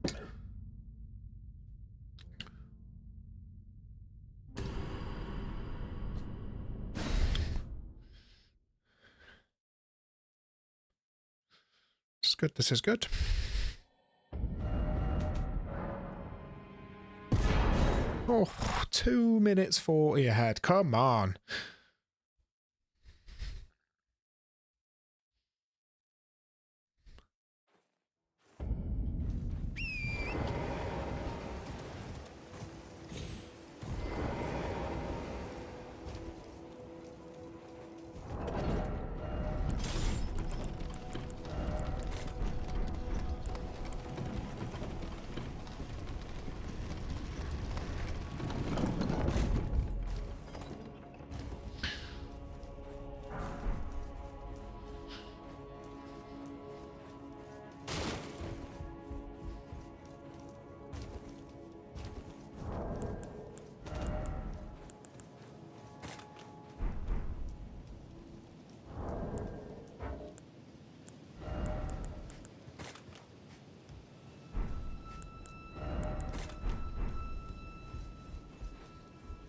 This is good, this is good. Oh, 2 minutes 40 ahead, come on.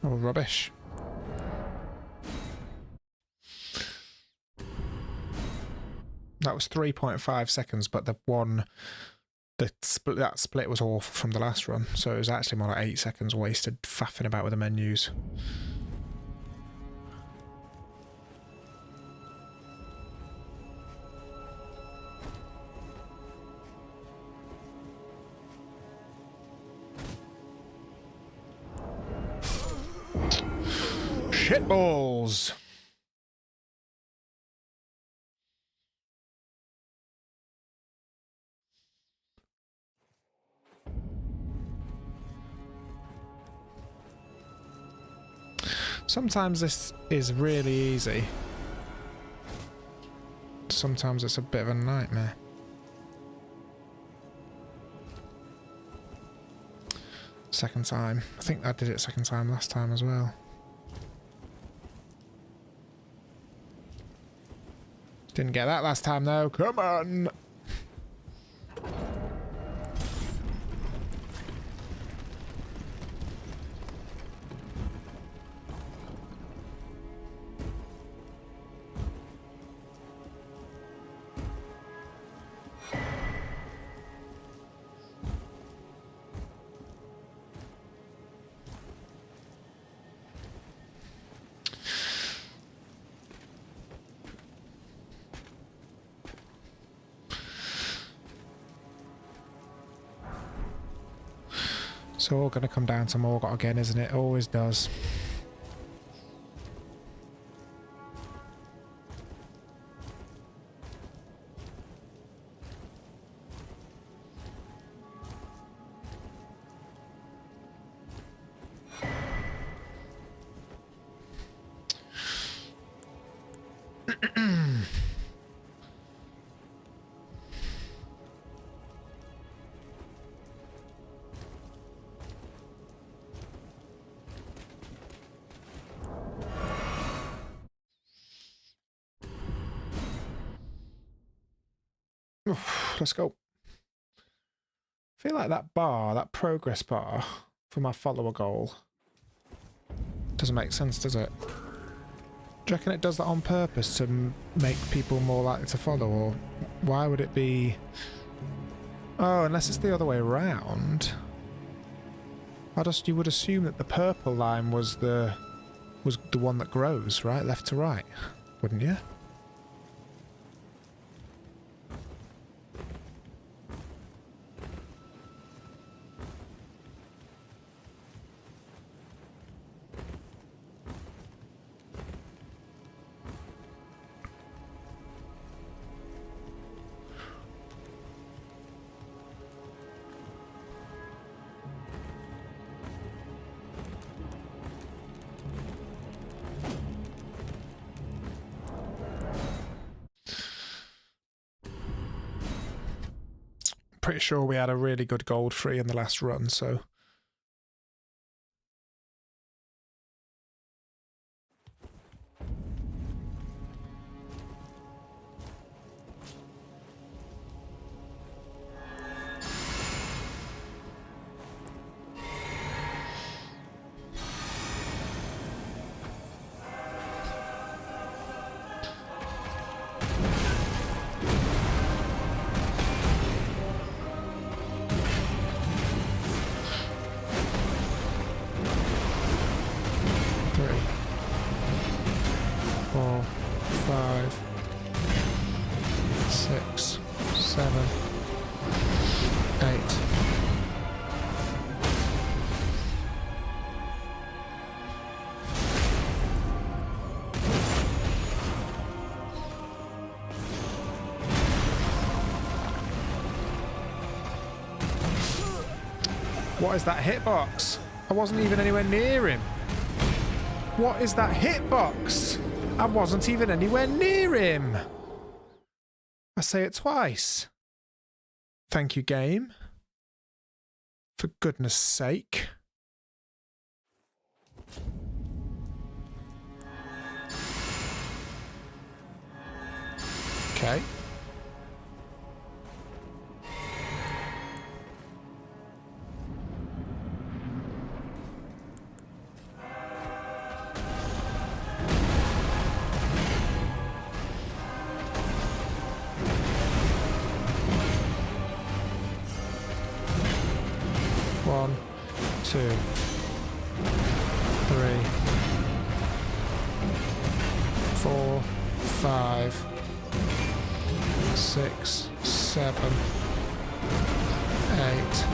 Oh, rubbish. That was 3.5 seconds, but that split was awful from the last run, so it was actually more like 8 seconds wasted faffing about with the menus. Shitballs! Sometimes this is really easy. Sometimes it's a bit of a nightmare. Second time. I think I did it second time last time as well. Didn't get that last time though. Come on! It's all going to come down to Morgott again, isn't it? Always does. Let's go. I feel like that bar, that progress bar for my follower goal doesn't make sense, does it? Do you reckon it does that on purpose to make people more likely to follow, or why would it be? Oh, unless it's the other way around. You would assume that the purple line was the one that grows, right? Left to right, wouldn't you? Pretty sure we had a really good gold free in the last run, so what is that hitbox? I wasn't even anywhere near him. What is that hitbox? I wasn't even anywhere near him. I say it twice. Thank you, game. For goodness sake. Okay. One, two, three, 4, 5, 6, 7, 8.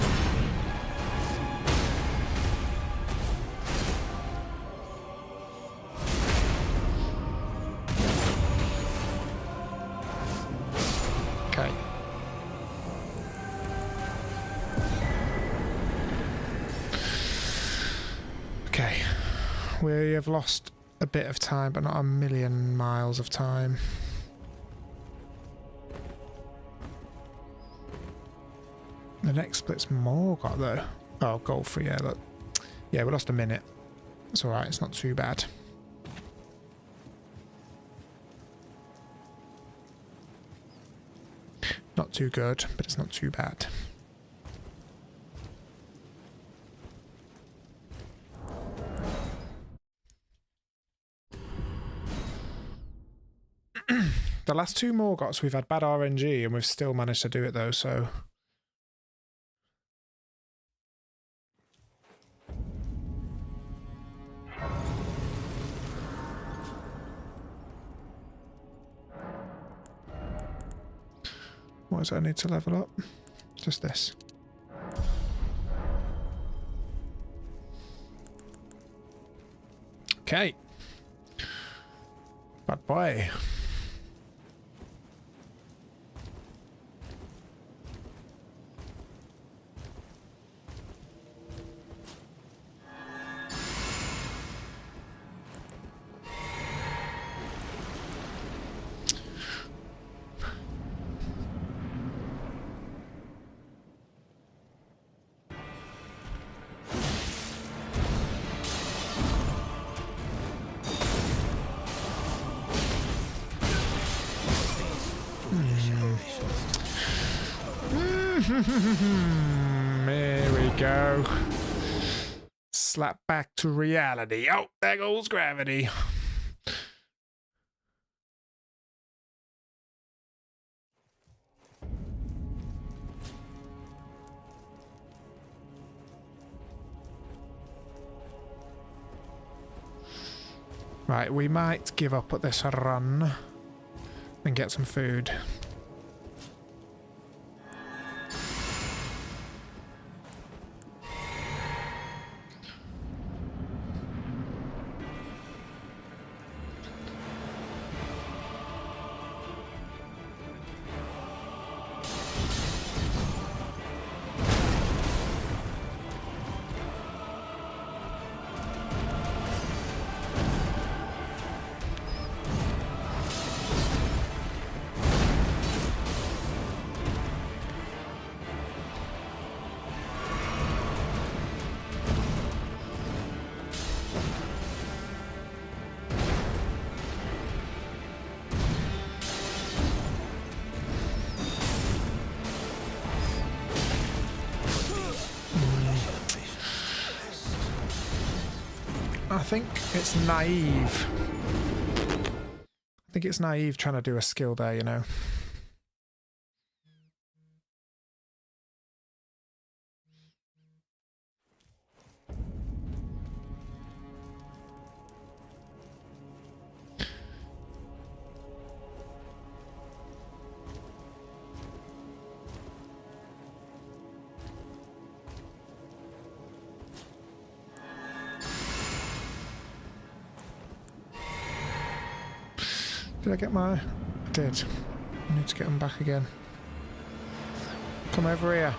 Okay. Okay. We have lost a bit of time, but not a million miles of time. The next split's more got though. Oh, goal free, yeah, look. Yeah, we lost a minute. It's alright, it's not too bad. Not too good, but it's not too bad. The last two Morgoths, we've had bad RNG and we've still managed to do it though, so... What does I need to level up? Just this. Okay. Bad boy. There we go. Slap back to reality. Oh, there goes gravity. Right, we might give up at this run and get some food. I think it's naive. I think it's naive trying to do a skill there, you know. Did I get my... I did. I need to get them back again. Come over here.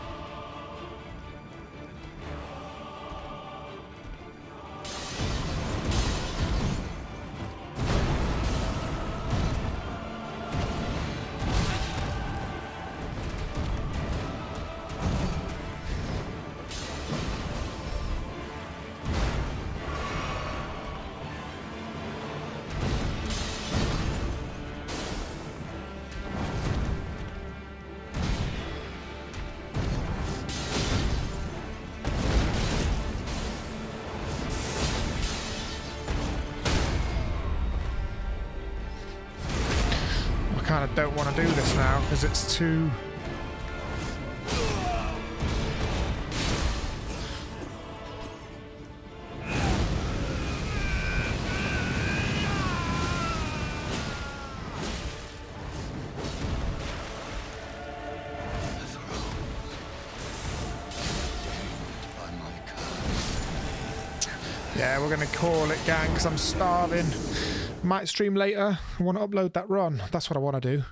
I kind of don't want to do this now because it's too... Yeah, we're going to call it, gang, because I'm starving. Might stream later. I want to upload that run. That's what I want to do.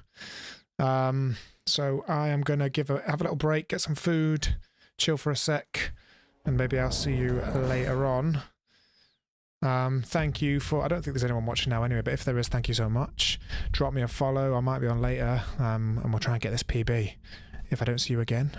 So I am going to have a little break, get some food, chill for a sec, and maybe I'll see you later on. Thank you for... I don't think there's anyone watching now anyway, but if there is, thank you so much. Drop me a follow. I might be on later, and we'll try and get this PB if I don't see you again.